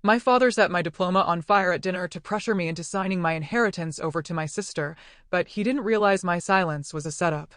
My father set my diploma on fire at dinner to pressure me into signing my inheritance over to my sister, but he didn't realize my silence was a setup.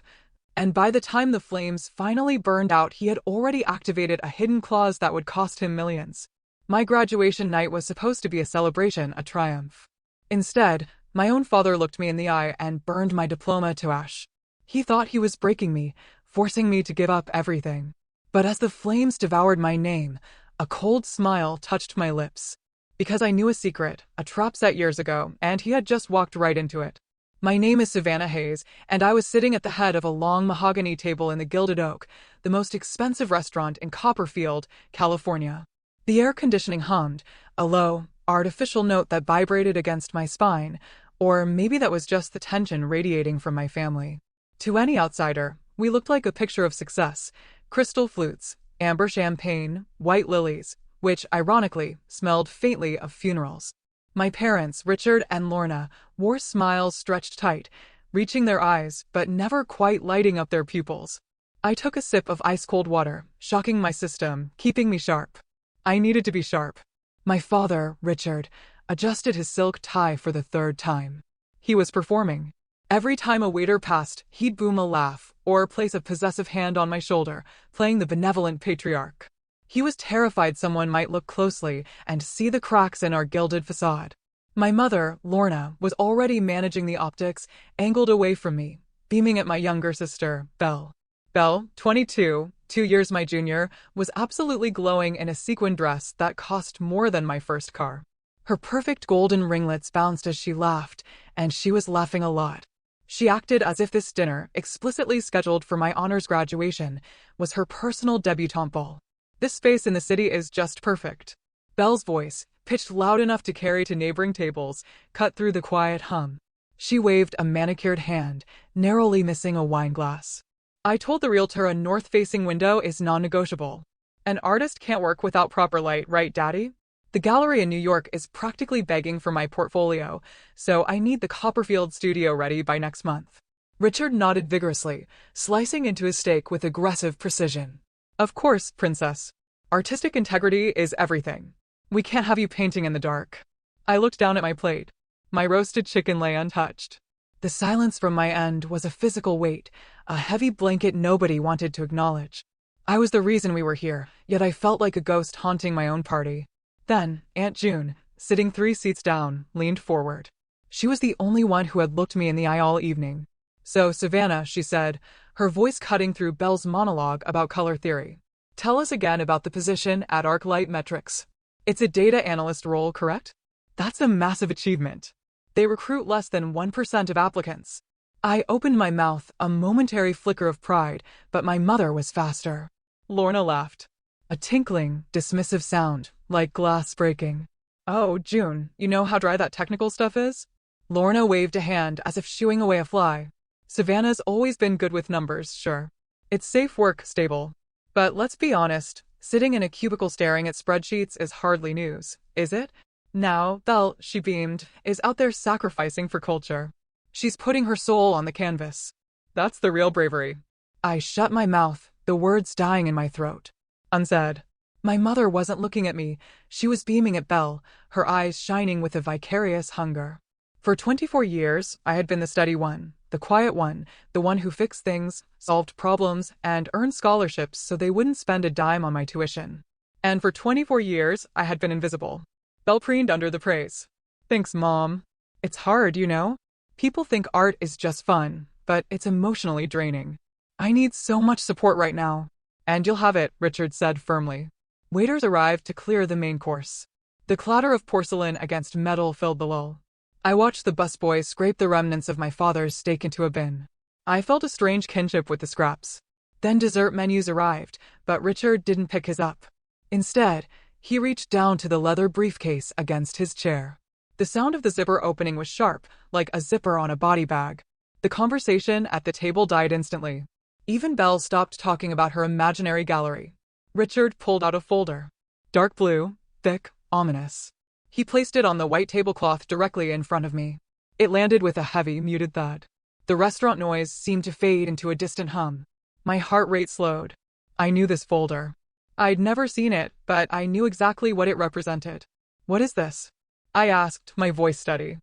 And by the time the flames finally burned out, he had already activated a hidden clause that would cost him millions. My graduation night was supposed to be a celebration, a triumph. Instead, my own father looked me in the eye and burned my diploma to ash. He thought he was breaking me, forcing me to give up everything. But as the flames devoured my name, a cold smile touched my lips. Because I knew a secret, a trap set years ago, and he had just walked right into it. My name is Savannah Hayes, and I was sitting at the head of a long mahogany table in the Gilded Oak, the most expensive restaurant in Copperfield, California. The air conditioning hummed, a low, artificial note that vibrated against my spine, or maybe that was just the tension radiating from my family. To any outsider, we looked like a picture of success: crystal flutes, amber champagne, white lilies, which, ironically, smelled faintly of funerals. My parents, Richard and Lorna, wore smiles stretched tight, reaching their eyes but never quite lighting up their pupils. I took a sip of ice-cold water, shocking my system, keeping me sharp. I needed to be sharp. My father, Richard, adjusted his silk tie for the third time. He was performing. Every time a waiter passed, he'd boom a laugh, or place a possessive hand on my shoulder, playing the benevolent patriarch. He was terrified someone might look closely and see the cracks in our gilded facade. My mother, Lorna, was already managing the optics, angled away from me, beaming at my younger sister, Belle. Belle, 22, 2 years my junior, was absolutely glowing in a sequin dress that cost more than my first car. Her perfect golden ringlets bounced as she laughed, and she was laughing a lot. She acted as if this dinner, explicitly scheduled for my honors graduation, was her personal debutante ball. This space in the city is just perfect. Belle's voice, pitched loud enough to carry to neighboring tables, cut through the quiet hum. She waved a manicured hand, narrowly missing a wine glass. I told the realtor a north-facing window is non-negotiable. An artist can't work without proper light, right, Daddy? The gallery in New York is practically begging for my portfolio, so I need the Copperfield studio ready by next month. Richard nodded vigorously, slicing into his steak with aggressive precision. Of course, Princess. Artistic integrity is everything. We can't have you painting in the dark. I looked down at my plate. My roasted chicken lay untouched. The silence from my end was a physical weight, a heavy blanket nobody wanted to acknowledge. I was the reason we were here, yet I felt like a ghost haunting my own party. Then, Aunt June, sitting 3 seats down, leaned forward. She was the only one who had looked me in the eye all evening. So, Savannah, she said, her voice cutting through Belle's monologue about color theory. Tell us again about the position at ArcLight Metrics. It's a data analyst role, correct? That's a massive achievement. They recruit less than 1% of applicants. I opened my mouth, a momentary flicker of pride, but my mother was faster. Lorna laughed. A tinkling, dismissive sound, like glass breaking. Oh, June, you know how dry that technical stuff is? Lorna waved a hand as if shooing away a fly. Savannah's always been good with numbers, sure. It's safe work, stable. But let's be honest, sitting in a cubicle staring at spreadsheets is hardly news, is it? Now, Belle, she beamed, is out there sacrificing for culture. She's putting her soul on the canvas. That's the real bravery. I shut my mouth, the words dying in my throat. Unsaid. My mother wasn't looking at me, she was beaming at Belle, her eyes shining with a vicarious hunger. For 24 years, I had been the steady one, the quiet one, the one who fixed things, solved problems, and earned scholarships so they wouldn't spend a dime on my tuition. And for 24 years, I had been invisible. Belle preened under the praise. Thanks, Mom. It's hard, you know? People think art is just fun, but it's emotionally draining. I need so much support right now. And you'll have it, Richard said firmly. Waiters arrived to clear the main course. The clatter of porcelain against metal filled the lull. I watched the busboy scrape the remnants of my father's steak into a bin. I felt a strange kinship with the scraps. Then dessert menus arrived, but Richard didn't pick his up. Instead, he reached down to the leather briefcase against his chair. The sound of the zipper opening was sharp, like a zipper on a body bag. The conversation at the table died instantly. Even Belle stopped talking about her imaginary gallery. Richard pulled out a folder. Dark blue, thick, ominous. He placed it on the white tablecloth directly in front of me. It landed with a heavy, muted thud. The restaurant noise seemed to fade into a distant hum. My heart rate slowed. I knew this folder. I'd never seen it, but I knew exactly what it represented. What is this? I asked, my voice steady.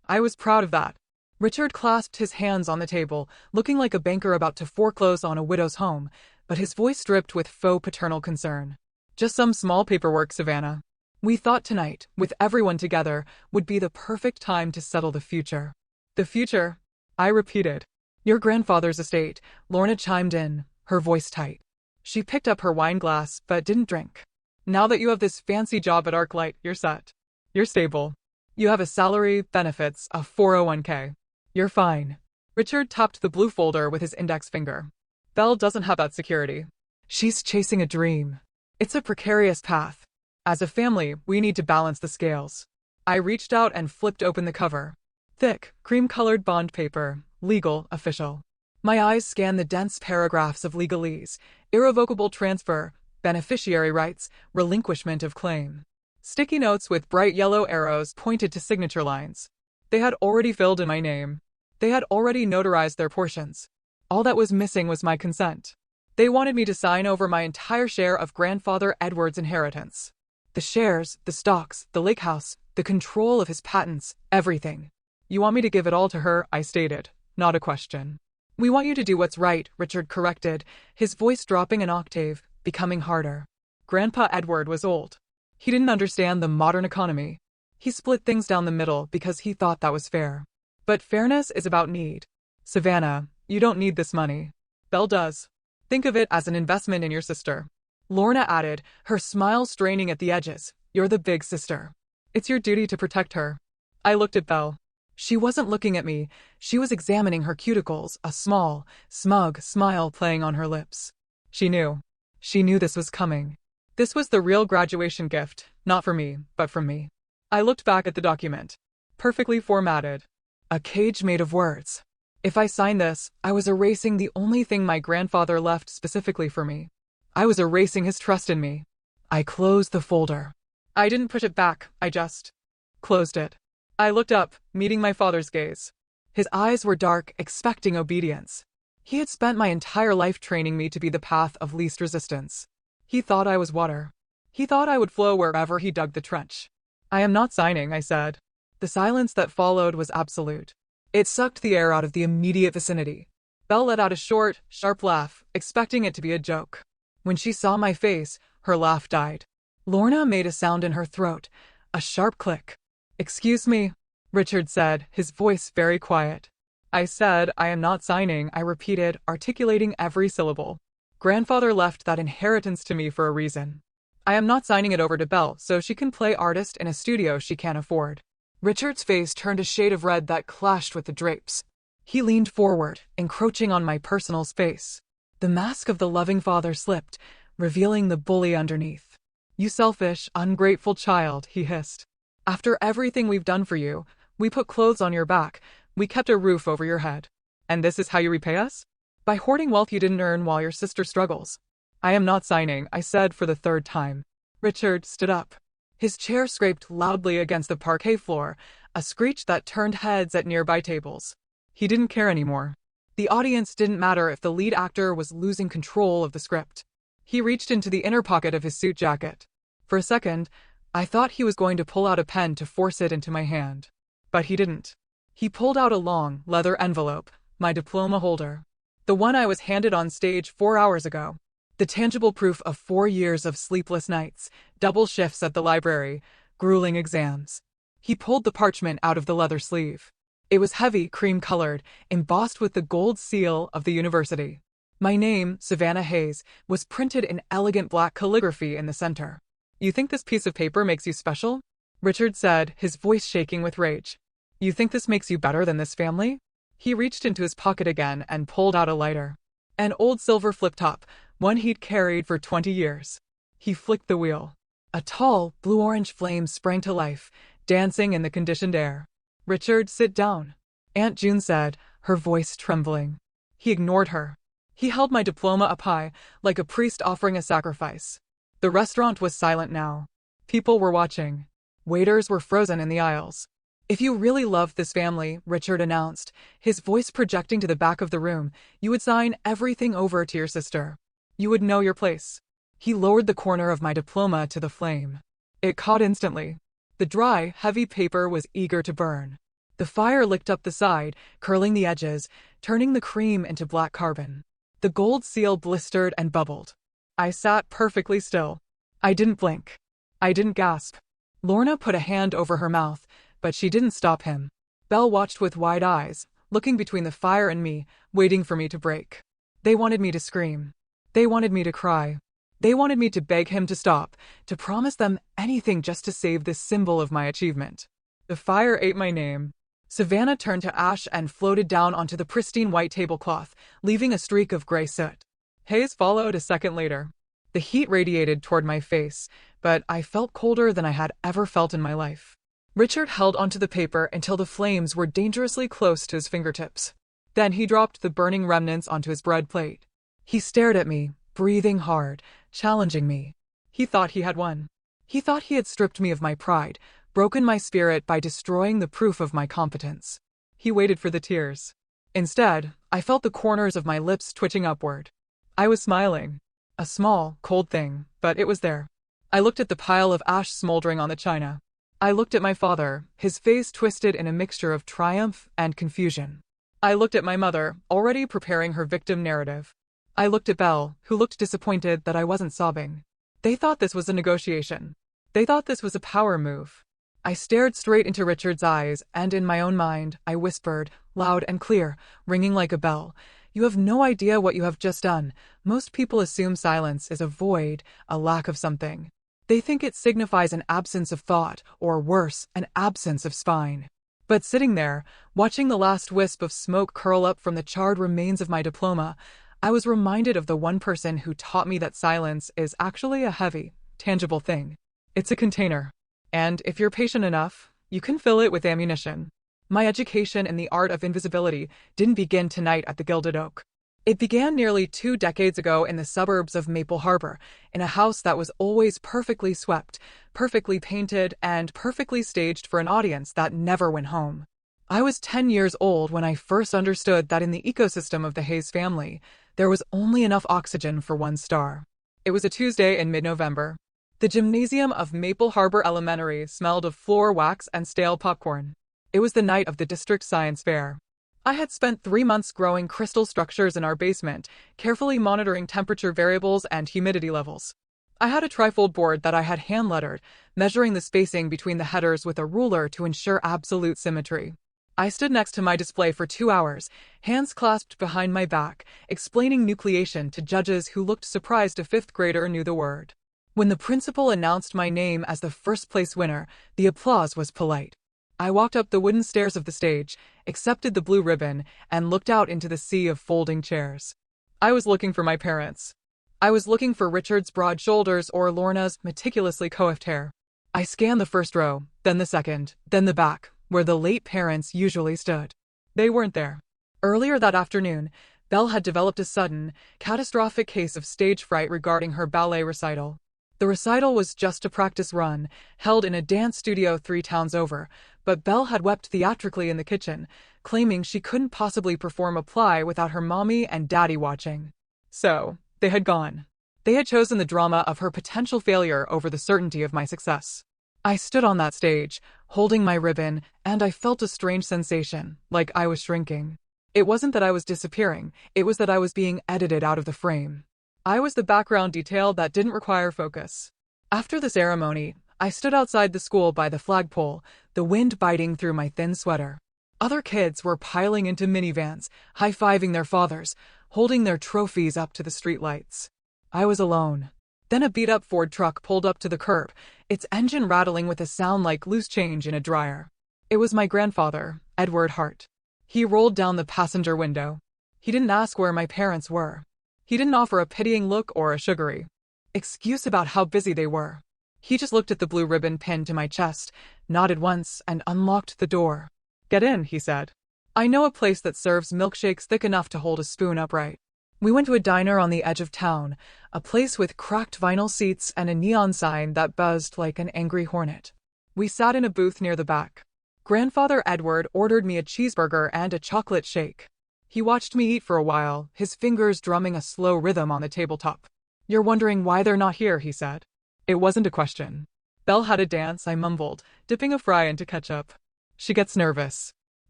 I was proud of that. Richard clasped his hands on the table, looking like a banker about to foreclose on a widow's home, but his voice dripped with faux paternal concern. Just some small paperwork, Savannah. We thought tonight, with everyone together, would be the perfect time to settle the future. The future? I repeated. Your grandfather's estate, Lorna chimed in, her voice tight. She picked up her wine glass, but didn't drink. Now that you have this fancy job at ArcLight, you're set. You're stable. You have a salary, benefits, a 401k. You're fine. Richard tapped the blue folder with his index finger. Belle doesn't have that security. She's chasing a dream. It's a precarious path. As a family, we need to balance the scales. I reached out and flipped open the cover. Thick, cream-colored bond paper, legal, official. My eyes scanned the dense paragraphs of legalese, irrevocable transfer, beneficiary rights, relinquishment of claim. Sticky notes with bright yellow arrows pointed to signature lines. They had already filled in my name. They had already notarized their portions. All that was missing was my consent. They wanted me to sign over my entire share of grandfather Edward's inheritance. The shares, the stocks, the lake house, the control of his patents, everything. You want me to give it all to her, I stated, not a question. We want you to do what's right, Richard corrected, his voice dropping an octave, becoming harder. Grandpa Edward was old. He didn't understand the modern economy. He split things down the middle because he thought that was fair. But fairness is about need. Savannah, you don't need this money. Belle does. Think of it as an investment in your sister. Lorna added, her smile straining at the edges. You're the big sister. It's your duty to protect her. I looked at Belle. She wasn't looking at me. She was examining her cuticles, a small, smug smile playing on her lips. She knew. She knew this was coming. This was the real graduation gift, not for me, but from me. I looked back at the document. Perfectly formatted. A cage made of words. If I signed this, I was erasing the only thing my grandfather left specifically for me. I was erasing his trust in me. I closed the folder. I didn't push it back, I just closed it. I looked up, meeting my father's gaze. His eyes were dark, expecting obedience. He had spent my entire life training me to be the path of least resistance. He thought I was water. He thought I would flow wherever he dug the trench. I am not signing, I said. The silence that followed was absolute. It sucked the air out of the immediate vicinity. Belle let out a short, sharp laugh, expecting it to be a joke. When she saw my face, her laugh died. Lorna made a sound in her throat, a sharp click. Excuse me, Richard said, his voice very quiet. I said, I am not signing, I repeated, articulating every syllable. Grandfather left that inheritance to me for a reason. I am not signing it over to Belle so she can play artist in a studio she can't afford. Richard's face turned a shade of red that clashed with the drapes. He leaned forward, encroaching on my personal space. The mask of the loving father slipped, revealing the bully underneath. You selfish, ungrateful child, he hissed. After everything we've done for you, we put clothes on your back, we kept a roof over your head. And this is how you repay us? By hoarding wealth you didn't earn while your sister struggles. I am not signing, I said for the third time. Richard stood up. His chair scraped loudly against the parquet floor, a screech that turned heads at nearby tables. He didn't care anymore. The audience didn't matter if the lead actor was losing control of the script. He reached into the inner pocket of his suit jacket. For a second, I thought he was going to pull out a pen to force it into my hand. But he didn't. He pulled out a long, leather envelope, my diploma holder. The one I was handed on stage 4 hours ago. The tangible proof of 4 years of sleepless nights, double shifts at the library, grueling exams. He pulled the parchment out of the leather sleeve. It was heavy, cream-colored, embossed with the gold seal of the university. My name, Savannah Hayes, was printed in elegant black calligraphy in the center. You think this piece of paper makes you special? Richard said, his voice shaking with rage. You think this makes you better than this family? He reached into his pocket again and pulled out a lighter. An old silver flip-top, one he'd carried for 20 years. He flicked the wheel. A tall, blue-orange flame sprang to life, dancing in the conditioned air. Richard, sit down, Aunt June said, her voice trembling. He ignored her. He held my diploma up high, like a priest offering a sacrifice. The restaurant was silent now. People were watching. Waiters were frozen in the aisles. If you really loved this family, Richard announced, his voice projecting to the back of the room, you would sign everything over to your sister. You would know your place. He lowered the corner of my diploma to the flame. It caught instantly. The dry, heavy paper was eager to burn. The fire licked up the side, curling the edges, turning the cream into black carbon. The gold seal blistered and bubbled. I sat perfectly still. I didn't blink. I didn't gasp. Lorna put a hand over her mouth, but she didn't stop him. Belle watched with wide eyes, looking between the fire and me, waiting for me to break. They wanted me to scream. They wanted me to cry. They wanted me to beg him to stop, to promise them anything just to save this symbol of my achievement. The fire ate my name. Savannah turned to ash and floated down onto the pristine white tablecloth, leaving a streak of gray soot. Haze followed a second later. The heat radiated toward my face, but I felt colder than I had ever felt in my life. Richard held onto the paper until the flames were dangerously close to his fingertips. Then he dropped the burning remnants onto his bread plate. He stared at me, breathing hard, challenging me. He thought he had won. He thought he had stripped me of my pride, broken my spirit by destroying the proof of my competence. He waited for the tears. Instead, I felt the corners of my lips twitching upward. I was smiling. A small, cold thing, but it was there. I looked at the pile of ash smoldering on the china. I looked at my father, his face twisted in a mixture of triumph and confusion. I looked at my mother, already preparing her victim narrative. I looked at Belle, who looked disappointed that I wasn't sobbing. They thought this was a negotiation. They thought this was a power move. I stared straight into Richard's eyes, and in my own mind, I whispered, loud and clear, ringing like a bell, "You have no idea what you have just done. Most people assume silence is a void, a lack of something. They think it signifies an absence of thought, or worse, an absence of spine." But sitting there, watching the last wisp of smoke curl up from the charred remains of my diploma, I was reminded of the one person who taught me that silence is actually a heavy, tangible thing. It's a container. And if you're patient enough, you can fill it with ammunition. My education in the art of invisibility didn't begin tonight at the Gilded Oak. It began nearly 2 decades ago in the suburbs of Maple Harbor, in a house that was always perfectly swept, perfectly painted, and perfectly staged for an audience that never went home. I was 10 years old when I first understood that in the ecosystem of the Hayes family, there was only enough oxygen for one star. It was a Tuesday in mid-November. The gymnasium of Maple Harbor Elementary smelled of floor wax and stale popcorn. It was the night of the district science fair. I had spent 3 months growing crystal structures in our basement, carefully monitoring temperature variables and humidity levels. I had a trifold board that I had hand-lettered, measuring the spacing between the headers with a ruler to ensure absolute symmetry. I stood next to my display for 2 hours, hands clasped behind my back, explaining nucleation to judges who looked surprised a 5th grader knew the word. When the principal announced my name as the first-place winner, the applause was polite. I walked up the wooden stairs of the stage, accepted the blue ribbon, and looked out into the sea of folding chairs. I was looking for my parents. I was looking for Richard's broad shoulders or Lorna's meticulously coiffed hair. I scanned the first row, then the second, then the back, where the late parents usually stood. They weren't there. Earlier that afternoon, Belle had developed a sudden, catastrophic case of stage fright regarding her ballet recital. The recital was just a practice run, held in a dance studio 3 towns over, but Belle had wept theatrically in the kitchen, claiming she couldn't possibly perform a play without her mommy and daddy watching. So, they had gone. They had chosen the drama of her potential failure over the certainty of my success. I stood on that stage, holding my ribbon, and I felt a strange sensation, like I was shrinking. It wasn't that I was disappearing, it was that I was being edited out of the frame. I was the background detail that didn't require focus. After the ceremony, I stood outside the school by the flagpole, the wind biting through my thin sweater. Other kids were piling into minivans, high-fiving their fathers, holding their trophies up to the streetlights. I was alone. Then a beat-up Ford truck pulled up to the curb, its engine rattling with a sound like loose change in a dryer. It was my grandfather, Edward Hart. He rolled down the passenger window. He didn't ask where my parents were. He didn't offer a pitying look or a sugary excuse about how busy they were. He just looked at the blue ribbon pinned to my chest, nodded once, and unlocked the door. "Get in," he said. "I know a place that serves milkshakes thick enough to hold a spoon upright." We went to a diner on the edge of town, a place with cracked vinyl seats and a neon sign that buzzed like an angry hornet. We sat in a booth near the back. Grandfather Edward ordered me a cheeseburger and a chocolate shake. He watched me eat for a while, his fingers drumming a slow rhythm on the tabletop. "You're wondering why they're not here," he said. It wasn't a question. Belle had a dance, I mumbled, dipping a fry into ketchup. She gets nervous.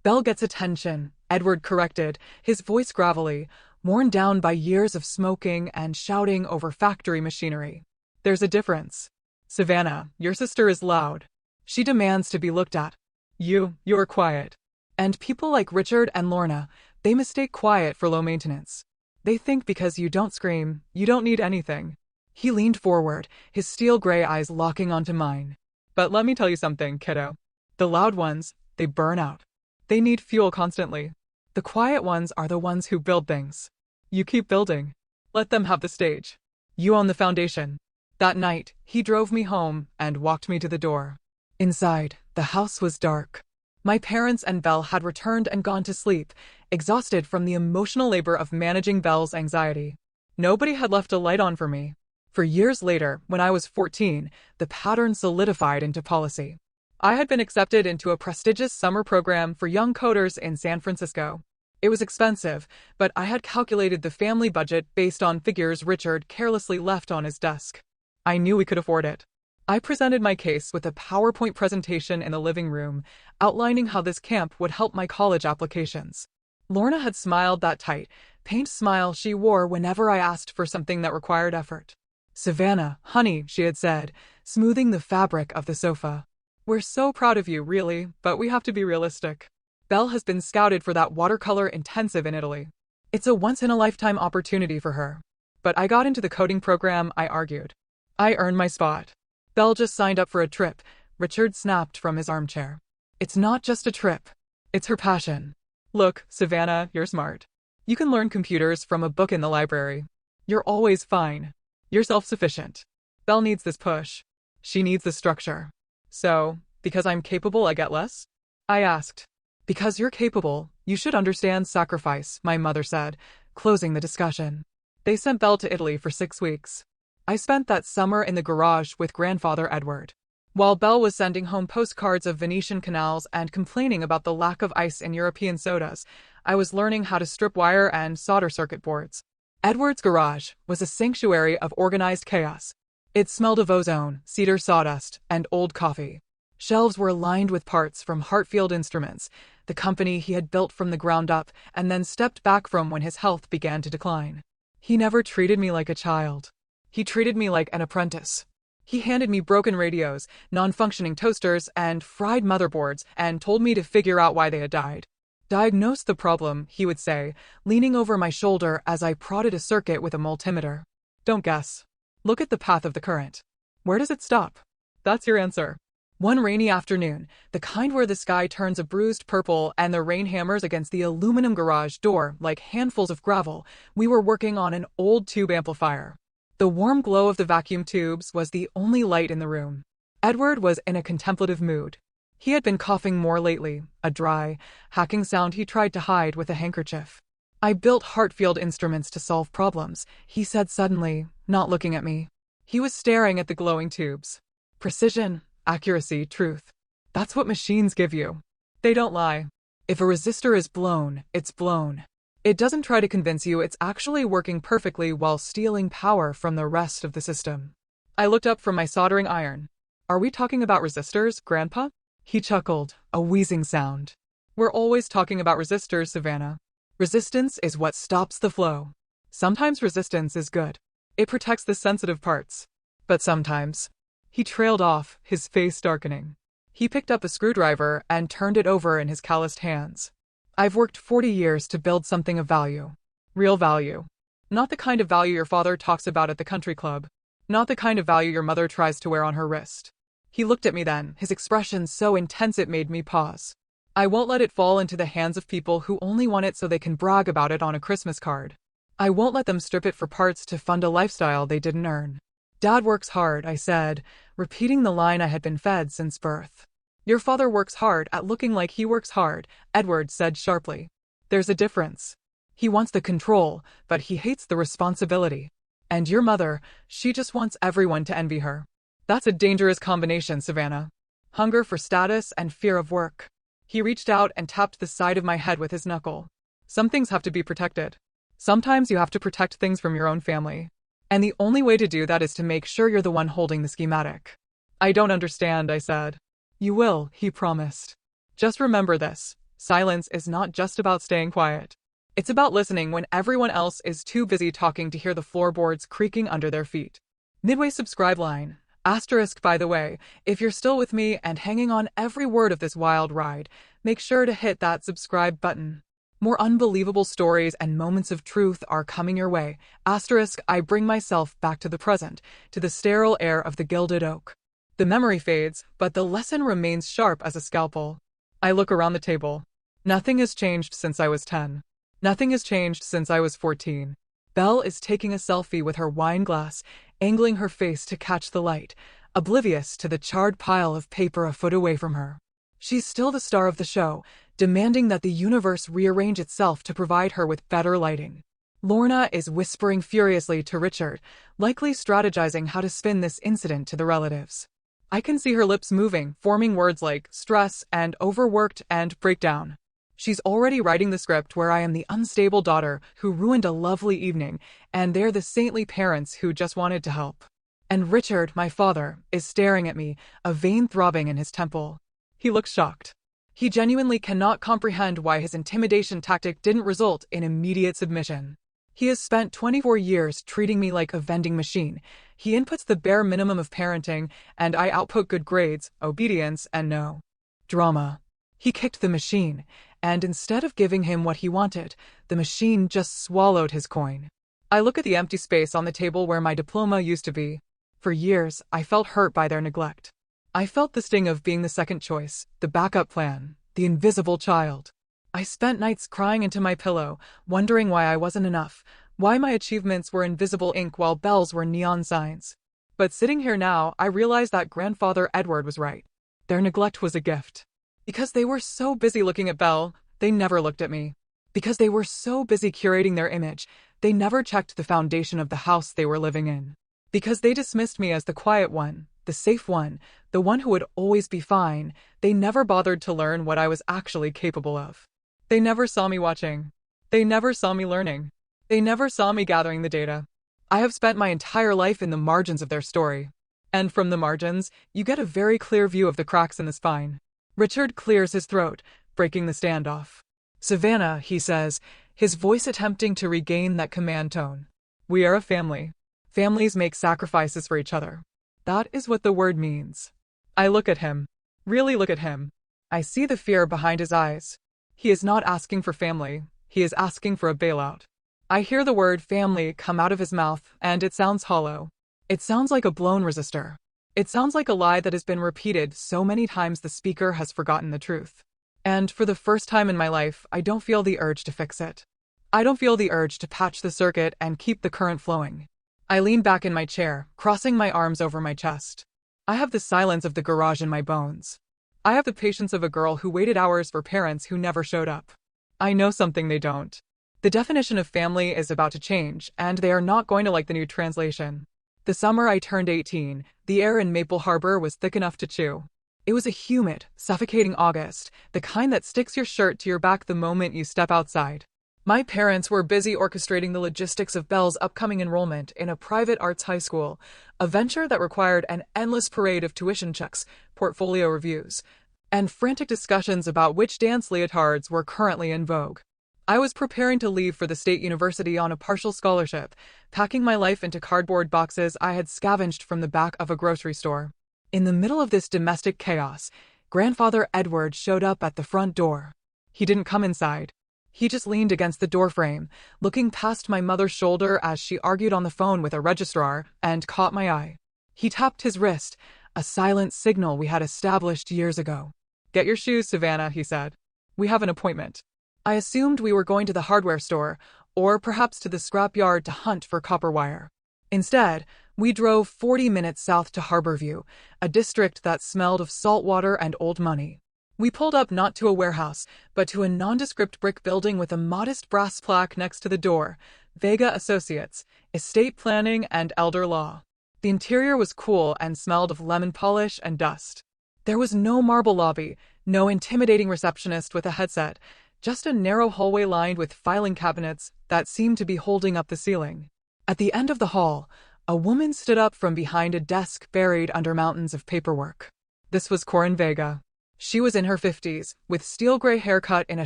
Belle gets attention, Edward corrected, his voice gravelly, worn down by years of smoking and shouting over factory machinery. There's a difference. Savannah, your sister is loud. She demands to be looked at. You're quiet. And people like Richard and Lorna, they mistake quiet for low maintenance. They think because you don't scream, you don't need anything. He leaned forward, his steel gray eyes locking onto mine. But let me tell you something, kiddo. The loud ones, they burn out. They need fuel constantly. The quiet ones are the ones who build things. You keep building. Let them have the stage. You own the foundation. That night, he drove me home and walked me to the door. Inside, the house was dark. My parents and Belle had returned and gone to sleep, exhausted from the emotional labor of managing Belle's anxiety. Nobody had left a light on for me. For years later, when I was 14, the pattern solidified into policy. I had been accepted into a prestigious summer program for young coders in San Francisco. It was expensive, but I had calculated the family budget based on figures Richard carelessly left on his desk. I knew we could afford it. I presented my case with a PowerPoint presentation in the living room, outlining how this camp would help my college applications. Lorna had smiled that tight, pained smile she wore whenever I asked for something that required effort. Savannah, honey, she had said, smoothing the fabric of the sofa. We're so proud of you, really, but we have to be realistic. Belle has been scouted for that watercolor intensive in Italy. It's a once-in-a-lifetime opportunity for her. But I got into the coding program, I argued. I earned my spot. Belle just signed up for a trip, Richard snapped from his armchair. It's not just a trip. It's her passion. Look, Savannah, you're smart. You can learn computers from a book in the library. You're always fine. You're self-sufficient. Belle needs this push. She needs the structure. So, because I'm capable, I get less? I asked. Because you're capable, you should understand sacrifice, my mother said, closing the discussion. They sent Belle to Italy for 6 weeks. I spent that summer in the garage with grandfather Edward. While Belle was sending home postcards of Venetian canals and complaining about the lack of ice in European sodas, I was learning how to strip wire and solder circuit boards. Edward's garage was a sanctuary of organized chaos. It smelled of ozone, cedar sawdust, and old coffee. Shelves were lined with parts from Hartfield Instruments, the company he had built from the ground up and then stepped back from when his health began to decline. He never treated me like a child. He treated me like an apprentice. He handed me broken radios, non-functioning toasters, and fried motherboards and told me to figure out why they had died. Diagnose the problem, he would say, leaning over my shoulder as I prodded a circuit with a multimeter. Don't guess. Look at the path of the current. Where does it stop? That's your answer. One rainy afternoon, the kind where the sky turns a bruised purple and the rain hammers against the aluminum garage door like handfuls of gravel, we were working on an old tube amplifier. The warm glow of the vacuum tubes was the only light in the room. Edward was in a contemplative mood. He had been coughing more lately, a dry, hacking sound he tried to hide with a handkerchief. I built Hartfield Instruments to solve problems, he said suddenly, not looking at me. He was staring at the glowing tubes. Precision, accuracy, truth. That's what machines give you. They don't lie. If a resistor is blown, it's blown. It doesn't try to convince you it's actually working perfectly while stealing power from the rest of the system. I looked up from my soldering iron. Are we talking about resistors, Grandpa? He chuckled, a wheezing sound. We're always talking about resistors, Savannah. Resistance is what stops the flow. Sometimes resistance is good. It protects the sensitive parts. But sometimes... He trailed off, his face darkening. He picked up a screwdriver and turned it over in his calloused hands. I've worked 40 years to build something of value. Real value. Not the kind of value your father talks about at the country club. Not the kind of value your mother tries to wear on her wrist. He looked at me then, his expression so intense it made me pause. I won't let it fall into the hands of people who only want it so they can brag about it on a Christmas card. I won't let them strip it for parts to fund a lifestyle they didn't earn. Dad works hard, I said, repeating the line I had been fed since birth. Your father works hard at looking like he works hard, Edward said sharply. There's a difference. He wants the control, but he hates the responsibility. And your mother, she just wants everyone to envy her. That's a dangerous combination, Savannah. Hunger for status and fear of work. He reached out and tapped the side of my head with his knuckle. Some things have to be protected. Sometimes you have to protect things from your own family. And the only way to do that is to make sure you're the one holding the schematic. I don't understand, I said. You will, he promised. Just remember this. Silence is not just about staying quiet. It's about listening when everyone else is too busy talking to hear the floorboards creaking under their feet. Midway subscribe line. Asterisk, by the way, if you're still with me and hanging on every word of this wild ride, make sure to hit that subscribe button. More unbelievable stories and moments of truth are coming your way. Asterisk, I bring myself back to the present, to the sterile air of the gilded oak. The memory fades, but the lesson remains sharp as a scalpel. I look around the table. Nothing has changed since I was 10. Nothing has changed since I was 14. Belle is taking a selfie with her wine glass, angling her face to catch the light, oblivious to the charred pile of paper a foot away from her. She's still the star of the show, demanding that the universe rearrange itself to provide her with better lighting. Lorna is whispering furiously to Richard, likely strategizing how to spin this incident to the relatives. I can see her lips moving, forming words like stress and overworked and breakdown. She's already writing the script where I am the unstable daughter who ruined a lovely evening, and they're the saintly parents who just wanted to help. And Richard, my father, is staring at me, a vein throbbing in his temple. He looks shocked. He genuinely cannot comprehend why his intimidation tactic didn't result in immediate submission. He has spent 24 years treating me like a vending machine. He inputs the bare minimum of parenting, and I output good grades, obedience, and no drama. He kicked the machine, and instead of giving him what he wanted, the machine just swallowed his coin. I look at the empty space on the table where my diploma used to be. For years, I felt hurt by their neglect. I felt the sting of being the second choice, the backup plan, the invisible child. I spent nights crying into my pillow, wondering why I wasn't enough, why my achievements were invisible ink while Belle's were neon signs. But sitting here now, I realize that Grandfather Edward was right. Their neglect was a gift. Because they were so busy looking at Belle, they never looked at me. Because they were so busy curating their image, they never checked the foundation of the house they were living in. Because they dismissed me as the quiet one, the safe one, the one who would always be fine, they never bothered to learn what I was actually capable of. They never saw me watching. They never saw me learning. They never saw me gathering the data. I have spent my entire life in the margins of their story. And from the margins, you get a very clear view of the cracks in the spine. Richard clears his throat, breaking the standoff. Savannah, he says, his voice attempting to regain that command tone. We are a family. Families make sacrifices for each other. That is what the word means. I look at him. Really look at him. I see the fear behind his eyes. He is not asking for family. He is asking for a bailout. I hear the word family come out of his mouth, and it sounds hollow. It sounds like a blown resistor. It sounds like a lie that has been repeated so many times the speaker has forgotten the truth. And for the first time in my life, I don't feel the urge to fix it. I don't feel the urge to patch the circuit and keep the current flowing. I lean back in my chair, crossing my arms over my chest. I have the silence of the garage in my bones. I have the patience of a girl who waited hours for parents who never showed up. I know something they don't. The definition of family is about to change, and they are not going to like the new translation. The summer I turned 18, the air in Maple Harbor was thick enough to chew. It was a humid, suffocating August, the kind that sticks your shirt to your back the moment you step outside. My parents were busy orchestrating the logistics of Belle's upcoming enrollment in a private arts high school, a venture that required an endless parade of tuition checks, portfolio reviews, and frantic discussions about which dance leotards were currently in vogue. I was preparing to leave for the state university on a partial scholarship, packing my life into cardboard boxes I had scavenged from the back of a grocery store. In the middle of this domestic chaos, Grandfather Edward showed up at the front door. He didn't come inside. He just leaned against the doorframe, looking past my mother's shoulder as she argued on the phone with a registrar, and caught my eye. He tapped his wrist, a silent signal we had established years ago. Get your shoes, Savannah, he said. We have an appointment. I assumed we were going to the hardware store, or perhaps to the scrapyard to hunt for copper wire. Instead, we drove 40 minutes south to Harborview, a district that smelled of salt water and old money. We pulled up not to a warehouse, but to a nondescript brick building with a modest brass plaque next to the door, Vega Associates, Estate Planning and Elder Law. The interior was cool and smelled of lemon polish and dust. There was no marble lobby, no intimidating receptionist with a headset, just a narrow hallway lined with filing cabinets that seemed to be holding up the ceiling. At the end of the hall, A woman stood up from behind a desk buried under mountains of paperwork. This was Corin Vega. She was in her 50s, with steel gray haircut in a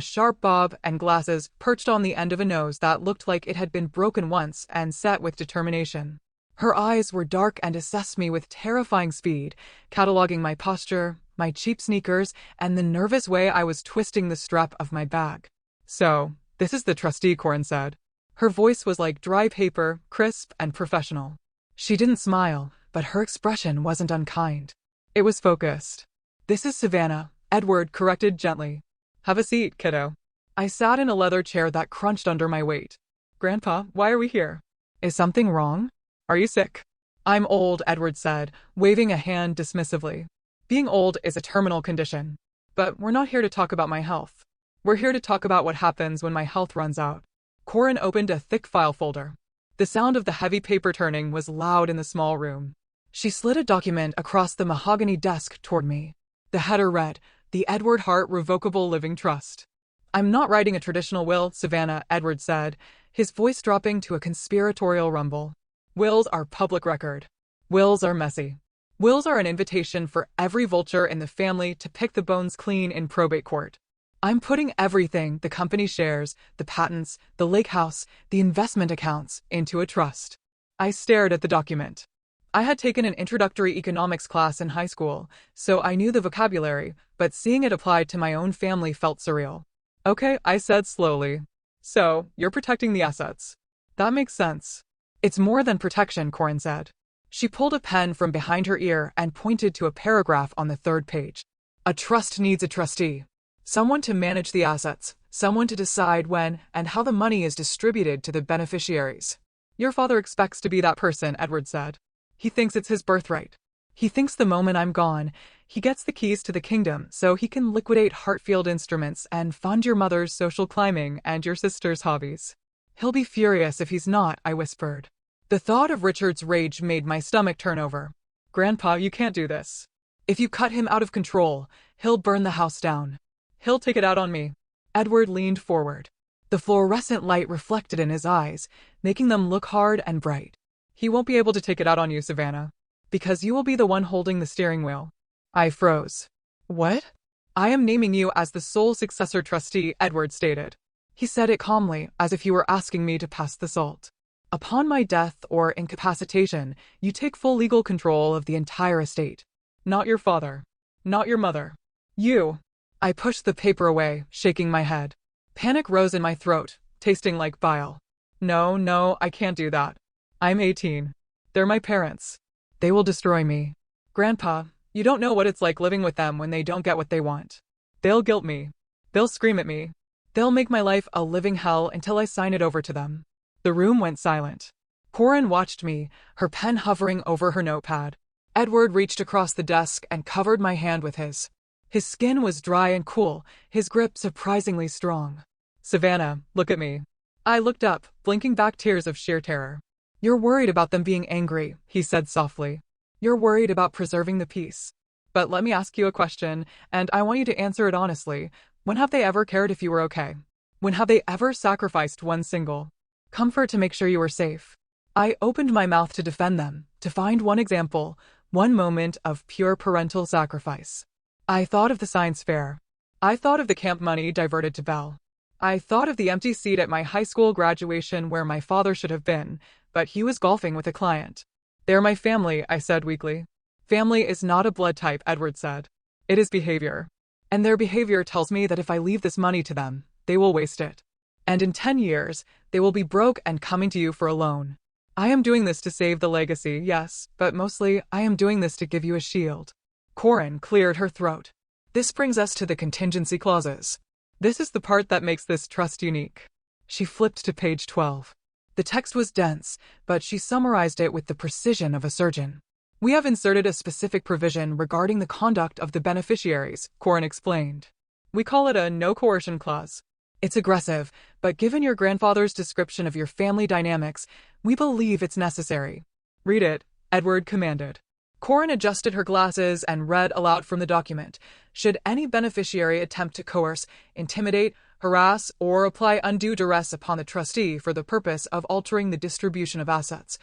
sharp bob and glasses perched on the end of a nose that looked like it had been broken once and set with determination. Her eyes were dark and assessed me with terrifying speed, cataloging my posture, my cheap sneakers, and the nervous way I was twisting the strap of my bag. "So, this is the trustee," Corin said. Her voice was like dry paper, crisp and professional. She didn't smile, but her expression wasn't unkind. It was focused. "This is Savannah," Edward corrected gently. "Have a seat, kiddo." I sat in a leather chair that crunched under my weight. "Grandpa, why are we here? Is something wrong? Are you sick?" "I'm old," Edward said, waving a hand dismissively. "Being old is a terminal condition. But we're not here to talk about my health. We're here to talk about what happens when my health runs out." Corin opened a thick file folder. The sound of the heavy paper turning was loud in the small room. She slid a document across the mahogany desk toward me. The header read, "The Edward Hart Revocable Living Trust." "I'm not writing a traditional will, Savannah," Edward said, his voice dropping to a conspiratorial rumble. "Wills are public record. Wills are messy. Wills are an invitation for every vulture in the family to pick the bones clean in probate court. I'm putting everything, the company shares, the patents, the lake house, the investment accounts, into a trust." I stared at the document. I had taken an introductory economics class in high school, so I knew the vocabulary, but seeing it applied to my own family felt surreal. "Okay," I said slowly. "So, you're protecting the assets. That makes sense." "It's more than protection," Corin said. She pulled a pen from behind her ear and pointed to a paragraph on the third page. "A trust needs a trustee. Someone to manage the assets, someone to decide when and how the money is distributed to the beneficiaries." "Your father expects to be that person," Edward said. "He thinks it's his birthright. He thinks the moment I'm gone, he gets the keys to the kingdom so he can liquidate Hartfield Instruments and fund your mother's social climbing and your sister's hobbies." "He'll be furious if he's not," I whispered. The thought of Richard's rage made my stomach turn over. "Grandpa, you can't do this. If you cut him out of control, he'll burn the house down. He'll take it out on me." Edward leaned forward. The fluorescent light reflected in his eyes, making them look hard and bright. "He won't be able to take it out on you, Savannah, because you will be the one holding the steering wheel." I froze. "What?" "I am naming you as the sole successor trustee," Edward stated. He said it calmly, as if he were asking me to pass the salt. "Upon my death or incapacitation, you take full legal control of the entire estate. Not your father. Not your mother. You." I pushed the paper away, shaking my head. Panic rose in my throat, tasting like bile. No, I can't do that. I'm 18. They're my parents. They will destroy me. Grandpa, you don't know what it's like living with them when they don't get what they want. They'll guilt me. They'll scream at me. They'll make my life a living hell until I sign it over to them." The room went silent. Corin watched me, her pen hovering over her notepad. Edward reached across the desk and covered my hand with his. His skin was dry and cool, his grip surprisingly strong. "Savannah, look at me." I looked up, blinking back tears of sheer terror. "You're worried about them being angry," he said softly. "You're worried about preserving the peace. But let me ask you a question, and I want you to answer it honestly. When have they ever cared if you were okay? When have they ever sacrificed one single comfort to make sure you were safe?" I opened my mouth to defend them, to find one example, one moment of pure parental sacrifice. I thought of the science fair. I thought of the camp money diverted to Belle. I thought of the empty seat at my high school graduation where my father should have been, but he was golfing with a client. "They're my family," I said weakly. "Family is not a blood type," Edward said. "It is behavior. And their behavior tells me that if I leave this money to them, they will waste it. And in 10 years, they will be broke and coming to you for a loan. I am doing this to save the legacy, yes, but mostly, I am doing this to give you a shield." Corin cleared her throat. "This brings us to the contingency clauses. This is the part that makes this trust unique." She flipped to page 12. The text was dense, but she summarized it with the precision of a surgeon. "We have inserted a specific provision regarding the conduct of the beneficiaries," Corin explained. "We call it a no coercion clause. It's aggressive, but given your grandfather's description of your family dynamics, we believe it's necessary." "Read it," Edward commanded. Corin adjusted her glasses and read aloud from the document. "Should any beneficiary attempt to coerce, intimidate, harass, or apply undue duress upon the trustee for the purpose of altering the distribution of assets,